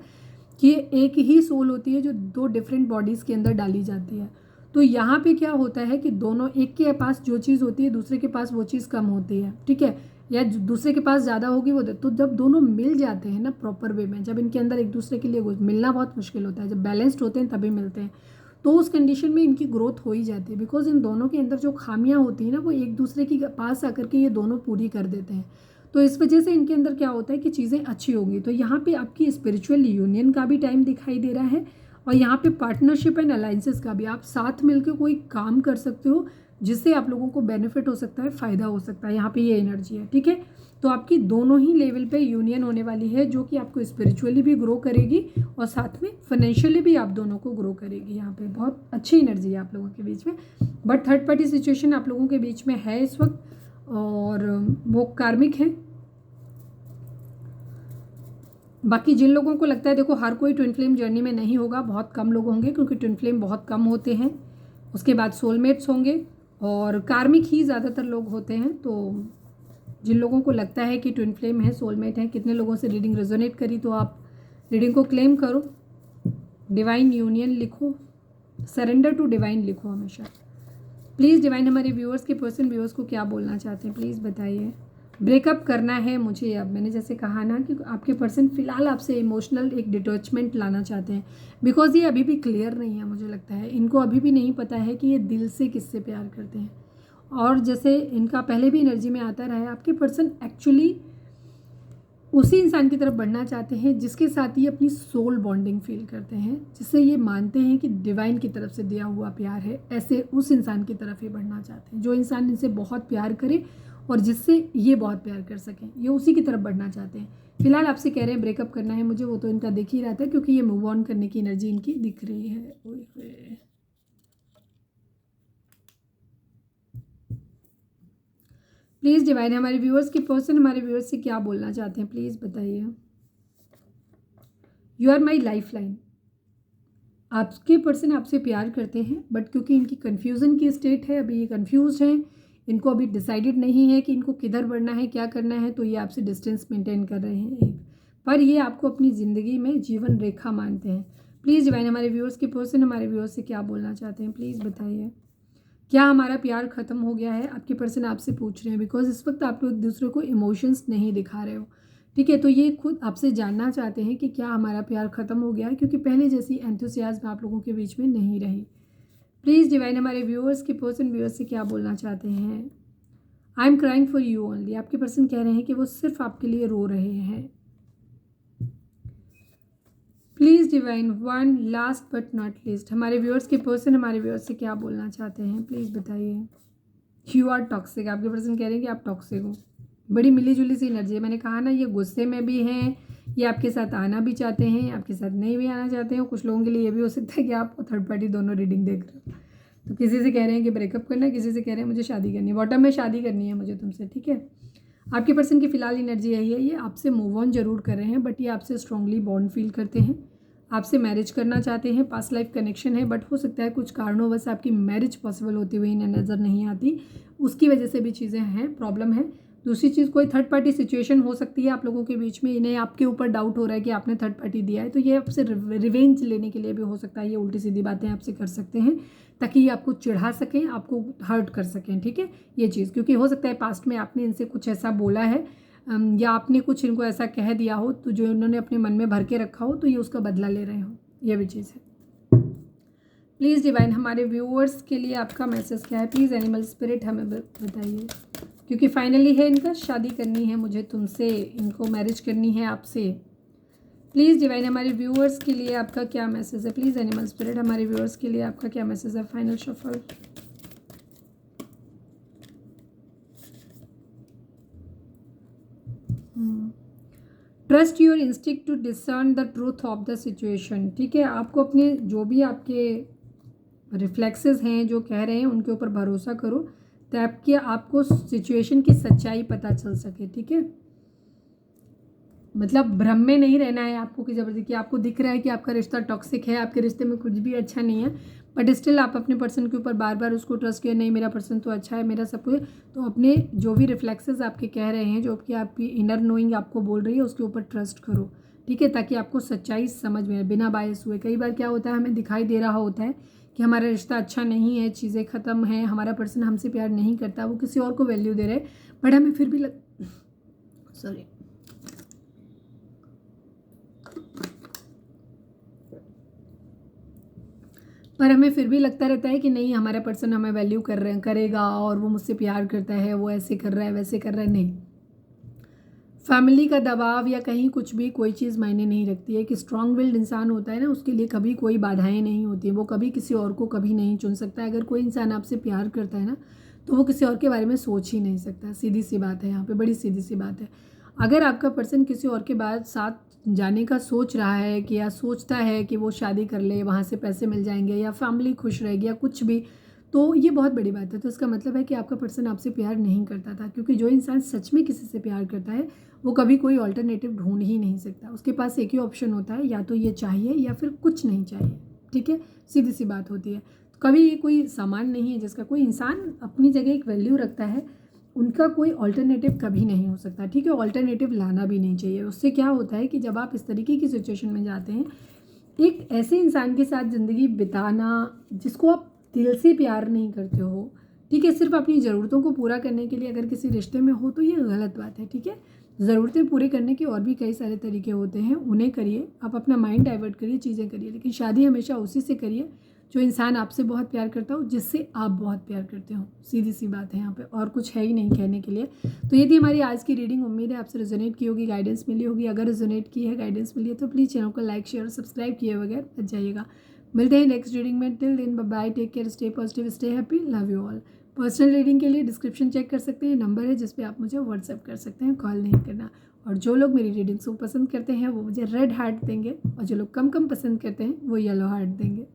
कि एक ही सोल होती है जो 2 डिफरेंट बॉडीज़ के अंदर डाली जाती है। तो यहाँ पे क्या होता है कि दोनों, एक के पास जो चीज़ होती है दूसरे के पास वो चीज़ कम होती है, ठीक है, या दूसरे के पास ज़्यादा होगी वो। तो जब दोनों मिल जाते हैं ना प्रॉपर वे में, जब इनके अंदर एक दूसरे के लिए मिलना बहुत मुश्किल होता है, जब बैलेंस्ड होते हैं तभी मिलते हैं, तो उस कंडीशन में इनकी ग्रोथ हो ही जाती है। बिकॉज इन दोनों के अंदर जो खामियां होती हैं ना वो एक दूसरे के पास आकर के ये दोनों पूरी कर देते हैं। तो इस वजह से इनके अंदर क्या होता है कि चीज़ें अच्छी होंगी। तो यहाँ पे आपकी स्पिरिचुअल यूनियन का भी टाइम दिखाई दे रहा है और यहाँ पे पार्टनरशिप एंड अलाइंसेस का भी। आप साथ मिलकर कोई काम कर सकते हो जिससे आप लोगों को बेनिफिट हो सकता है, फ़ायदा हो सकता है। यहाँ पे ये एनर्जी है, ठीक है। तो आपकी दोनों ही लेवल पे यूनियन होने वाली है जो कि आपको स्पिरिचुअली भी ग्रो करेगी और साथ में फाइनेंशियली भी आप दोनों को ग्रो करेगी। यहाँ पे बहुत अच्छी एनर्जी है आप लोगों के बीच में। बट थर्ड पार्टी सिचुएशन आप लोगों के बीच में है इस वक्त और वो कार्मिक है। बाकी जिन लोगों को लगता है, देखो हर कोई ट्विन फ्लेम जर्नी में नहीं होगा, बहुत कम लोग होंगे क्योंकि ट्विन फ्लेम बहुत कम होते हैं। उसके बाद सोलमेट्स होंगे और कार्मिक ही ज़्यादातर लोग होते हैं। तो जिन लोगों को लगता है कि ट्विन फ्लेम है, सोलमेट है, कितने लोगों से रीडिंग रेजोनेट करी तो आप रीडिंग को क्लेम करो। डिवाइन यूनियन लिखो, सरेंडर टू डिवाइन लिखो हमेशा। प्लीज़ डिवाइन हमारे व्यूअर्स के पर्सन व्यूअर्स को क्या बोलना चाहते हैं प्लीज़ बताइए। ब्रेकअप करना है मुझे अब, मैंने जैसे कहा ना कि आपके पर्सन फिलहाल आपसे इमोशनल एक डिटैचमेंट लाना चाहते हैं। बिकॉज ये अभी भी क्लियर नहीं है, मुझे लगता है इनको अभी भी नहीं पता है कि ये दिल से किससे प्यार करते हैं। और जैसे इनका पहले भी एनर्जी में आता रहा है, आपके पर्सन एक्चुअली उसी इंसान की तरफ बढ़ना चाहते हैं जिसके साथ ये अपनी सोल बॉन्डिंग फील करते हैं, जिससे ये मानते हैं कि डिवाइन की तरफ से दिया हुआ प्यार है। ऐसे उस इंसान की तरफ ही बढ़ना चाहते हैं जो इंसान इनसे बहुत प्यार करे और जिससे ये बहुत प्यार कर सकें, ये उसी की तरफ बढ़ना चाहते हैं। फिलहाल आपसे कह रहे हैं ब्रेकअप करना है मुझे, वो तो इनका दिख ही रहा था क्योंकि ये मूव ऑन करने की एनर्जी इनकी दिख रही है। ओए प्लीज़ डिवाइन हमारे व्यूअर्स के पर्सन हमारे व्यूअर्स से क्या बोलना चाहते हैं प्लीज़ बताइए। You are my life line. आपके पर्सन आपसे प्यार करते हैं बट क्योंकि इनकी कन्फ्यूज़न की स्टेट है, अभी ये कन्फ्यूज हैं, इनको अभी डिसाइडेड नहीं है कि इनको किधर बढ़ना है, क्या करना है, तो ये आपसे डिस्टेंस मेंटेन कर रहे हैं एक, पर ये आपको अपनी ज़िंदगी में जीवन रेखा मानते हैं। प्लीज़ डिवाइन हमारे व्यूअर्स के पर्सन हमारे व्यूअर्स से क्या बोलना चाहते हैं प्लीज़ बताइए। क्या हमारा प्यार ख़त्म हो गया है, आपके पर्सन आपसे पूछ रहे हैं। बिकॉज इस वक्त आप लोग एक दूसरे को इमोशंस नहीं दिखा रहे हो, ठीक है। तो ये खुद आपसे जानना चाहते हैं कि क्या हमारा प्यार ख़त्म हो गया है, क्योंकि पहले जैसी एंथुसियाज्म आप लोगों के बीच में नहीं रही। प्लीज़ डिवाइन हमारे व्यूअर्स के पर्सन व्यूअर्स से क्या बोलना चाहते हैं। I am crying for you only. आपके पर्सन कह रहे हैं कि वो सिर्फ आपके लिए रो रहे हैं। Please divine one last but not least हमारे व्यूअर्स के पर्सन हमारे व्यूअर्स से क्या बोलना चाहते हैं प्लीज़ बताइए। You are toxic. आपके पर्सन कह रहे हैं कि आप टॉक्सिक हो। बड़ी मिली जुली सी एनर्जी है। मैंने कहा ना, ये गुस्से में भी हैं, ये आपके साथ आना भी चाहते हैं, आपके साथ नहीं भी आना चाहते हैं। कुछ लोगों के लिए ये भी हो सकता है कि आप थर्ड पार्टी दोनों रीडिंग देख रहे हो। तो किसी से कह रहे हैं कि ब्रेकअप करना है, किसी से कह रहे हैं मुझे शादी करनी है, बॉटम में शादी करनी है मुझे तुमसे, ठीक है। आपके पर्सन की फ़िलहाल एनर्जी यही है, ये आपसे मूव ऑन जरूर कर रहे हैं बट ये आपसे स्ट्रांगली बॉन्ड फील करते हैं, आपसे मैरिज करना चाहते हैं, पास्ट लाइफ कनेक्शन है। बट हो सकता है कुछ कारणों वजह आपकी मैरिज पॉसिबल होती हुई इन्हें नज़र नहीं आती, उसकी वजह से भी चीज़ें हैं, प्रॉब्लम है। दूसरी चीज़, कोई थर्ड पार्टी सिचुएशन हो सकती है आप लोगों के बीच में, इन्हें आपके ऊपर डाउट हो रहा है कि आपने थर्ड पार्टी दिया है, तो ये आपसे रिवेंज लेने के लिए भी हो सकता है। ये उल्टी सीधी बातें आपसे कर सकते हैं ताकि ये आपको चिढ़ा सकें, आपको हर्ट कर सकें, ठीक है। ये चीज़ क्योंकि हो सकता है पास्ट में आपने इनसे कुछ ऐसा बोला है या आपने कुछ इनको ऐसा कह दिया हो तो जो उन्होंने अपने मन में भर के रखा हो, तो ये उसका बदला ले रहे हो, ये भी चीज़ है। प्लीज़ डिवाइन हमारे व्यूअर्स के लिए आपका मैसेज क्या है? प्लीज़ एनिमल स्पिरिट हमें बताइए, क्योंकि फाइनली है इनका शादी करनी है मुझे तुमसे, इनको मैरिज करनी है आपसे। प्लीज़ डिवाइन हमारे व्यूअर्स के लिए आपका क्या मैसेज है? प्लीज़ एनिमल स्पिरिट हमारे व्यूअर्स के लिए आपका क्या मैसेज है? Final shuffle. Trust your instinct to discern the truth of the situation. ठीक है, आपको अपने जो भी आपके रिफ्लेक्सेस हैं जो कह रहे हैं उनके ऊपर भरोसा करो ताकि आपको सिचुएशन की सच्चाई पता चल सके। ठीक है, मतलब भ्रम में नहीं रहना है आपको कि जबरदस्ती कि आपको दिख रहा है कि आपका रिश्ता टॉक्सिक है, आपके रिश्ते में कुछ भी अच्छा नहीं है, बट स्टिल आप अपने पर्सन के ऊपर बार बार उसको ट्रस्ट किया, नहीं मेरा पर्सन तो अच्छा है, मेरा सब कुछ। तो अपने जो भी रिफ्लेक्सेस आपके कह रहे हैं, जो कि आपकी इनर नोइंग आपको बोल रही है, उसके ऊपर ट्रस्ट करो। ठीक है, ताकि आपको सच्चाई समझ में आए बिना बायस हुए। कई बार क्या होता है, हमें दिखाई दे रहा होता है कि हमारा रिश्ता अच्छा नहीं है, चीज़ें ख़त्म हैं, हमारा पर्सन हमसे प्यार नहीं करता, वो किसी और को वैल्यू दे रहे हैं, बट हमें फिर भी हमें फिर भी लगता रहता है कि नहीं हमारा पर्सन हमें वैल्यू करेगा और वो मुझसे प्यार करता है, वो ऐसे कर रहा है वैसे कर रहा है। नहीं, फैमिली का दबाव या कहीं कुछ भी कोई चीज़ मायने नहीं रखती है। कि स्ट्रांग विल्ड इंसान होता है ना, उसके लिए कभी कोई बाधाएं नहीं होती, वो कभी किसी और को कभी नहीं चुन सकता। अगर कोई इंसान आपसे प्यार करता है ना, तो वो किसी और के बारे में सोच ही नहीं सकता। सीधी सी बात है, यहाँ पे बड़ी सीधी सी बात है। अगर आपका पर्सन किसी और के बाद साथ जाने का सोच रहा है कि या सोचता है कि वो शादी कर ले, वहाँ से पैसे मिल जाएंगे या फैमिली खुश रहेगी या कुछ भी, तो ये बहुत बड़ी बात है। तो इसका मतलब है कि आपका पर्सन आपसे प्यार नहीं करता था, क्योंकि जो इंसान सच में किसी से प्यार करता है वो कभी कोई ऑल्टरनेटिव ढूंढ ही नहीं सकता। उसके पास एक ही ऑप्शन होता है, या तो ये चाहिए या फिर कुछ नहीं चाहिए। ठीक है, सीधी सी बात होती है। तो कभी ये कोई सामान नहीं है जिसका कोई इंसान अपनी जगह एक वैल्यू रखता है, उनका कोई ऑल्टरनेटिव कभी नहीं हो सकता। ठीक है, ऑल्टरनेटिव लाना भी नहीं चाहिए। उससे क्या होता है कि जब आप इस तरीके की सिचुएशन में जाते हैं, एक ऐसे इंसान के साथ ज़िंदगी बिताना जिसको आप दिल से प्यार नहीं करते हो, ठीक है, सिर्फ अपनी ज़रूरतों को पूरा करने के लिए अगर किसी रिश्ते में हो, तो ये गलत बात है। ठीक है, ज़रूरतें पूरे करने के और भी कई सारे तरीके होते हैं, उन्हें करिए, आप अपना माइंड डाइवर्ट करिए, चीज़ें करिए, लेकिन शादी हमेशा उसी से करिए जो इंसान आपसे बहुत प्यार करता हो, जिससे आप बहुत प्यार करते हो। सीधी सी बात है, यहाँ पे और कुछ है ही नहीं कहने के लिए। तो ये थी हमारी आज की रीडिंग। उम्मीद है आपसे रेजोनेट की होगी, गाइडेंस मिली होगी। अगर रेजोनेट की है, गाइडेंस मिली है, तो प्लीज़ चैनल को लाइक शेयर और सब्सक्राइब किए बगैर मत जाइएगा। मिलते हैं नेक्स्ट रीडिंग में। Till then bye bye, take care, stay positive, stay happy, love you all. Personal reading के लिए डिस्क्रिप्शन चेक कर सकते हैं, नंबर है जिस पे आप मुझे व्हाट्सएप कर सकते हैं, कॉल नहीं करना। और जो लोग मेरी रीडिंग्स को पसंद करते हैं वो मुझे रेड हार्ट देंगे, और जो लोग कम पसंद करते हैं वो येलो हार्ट देंगे।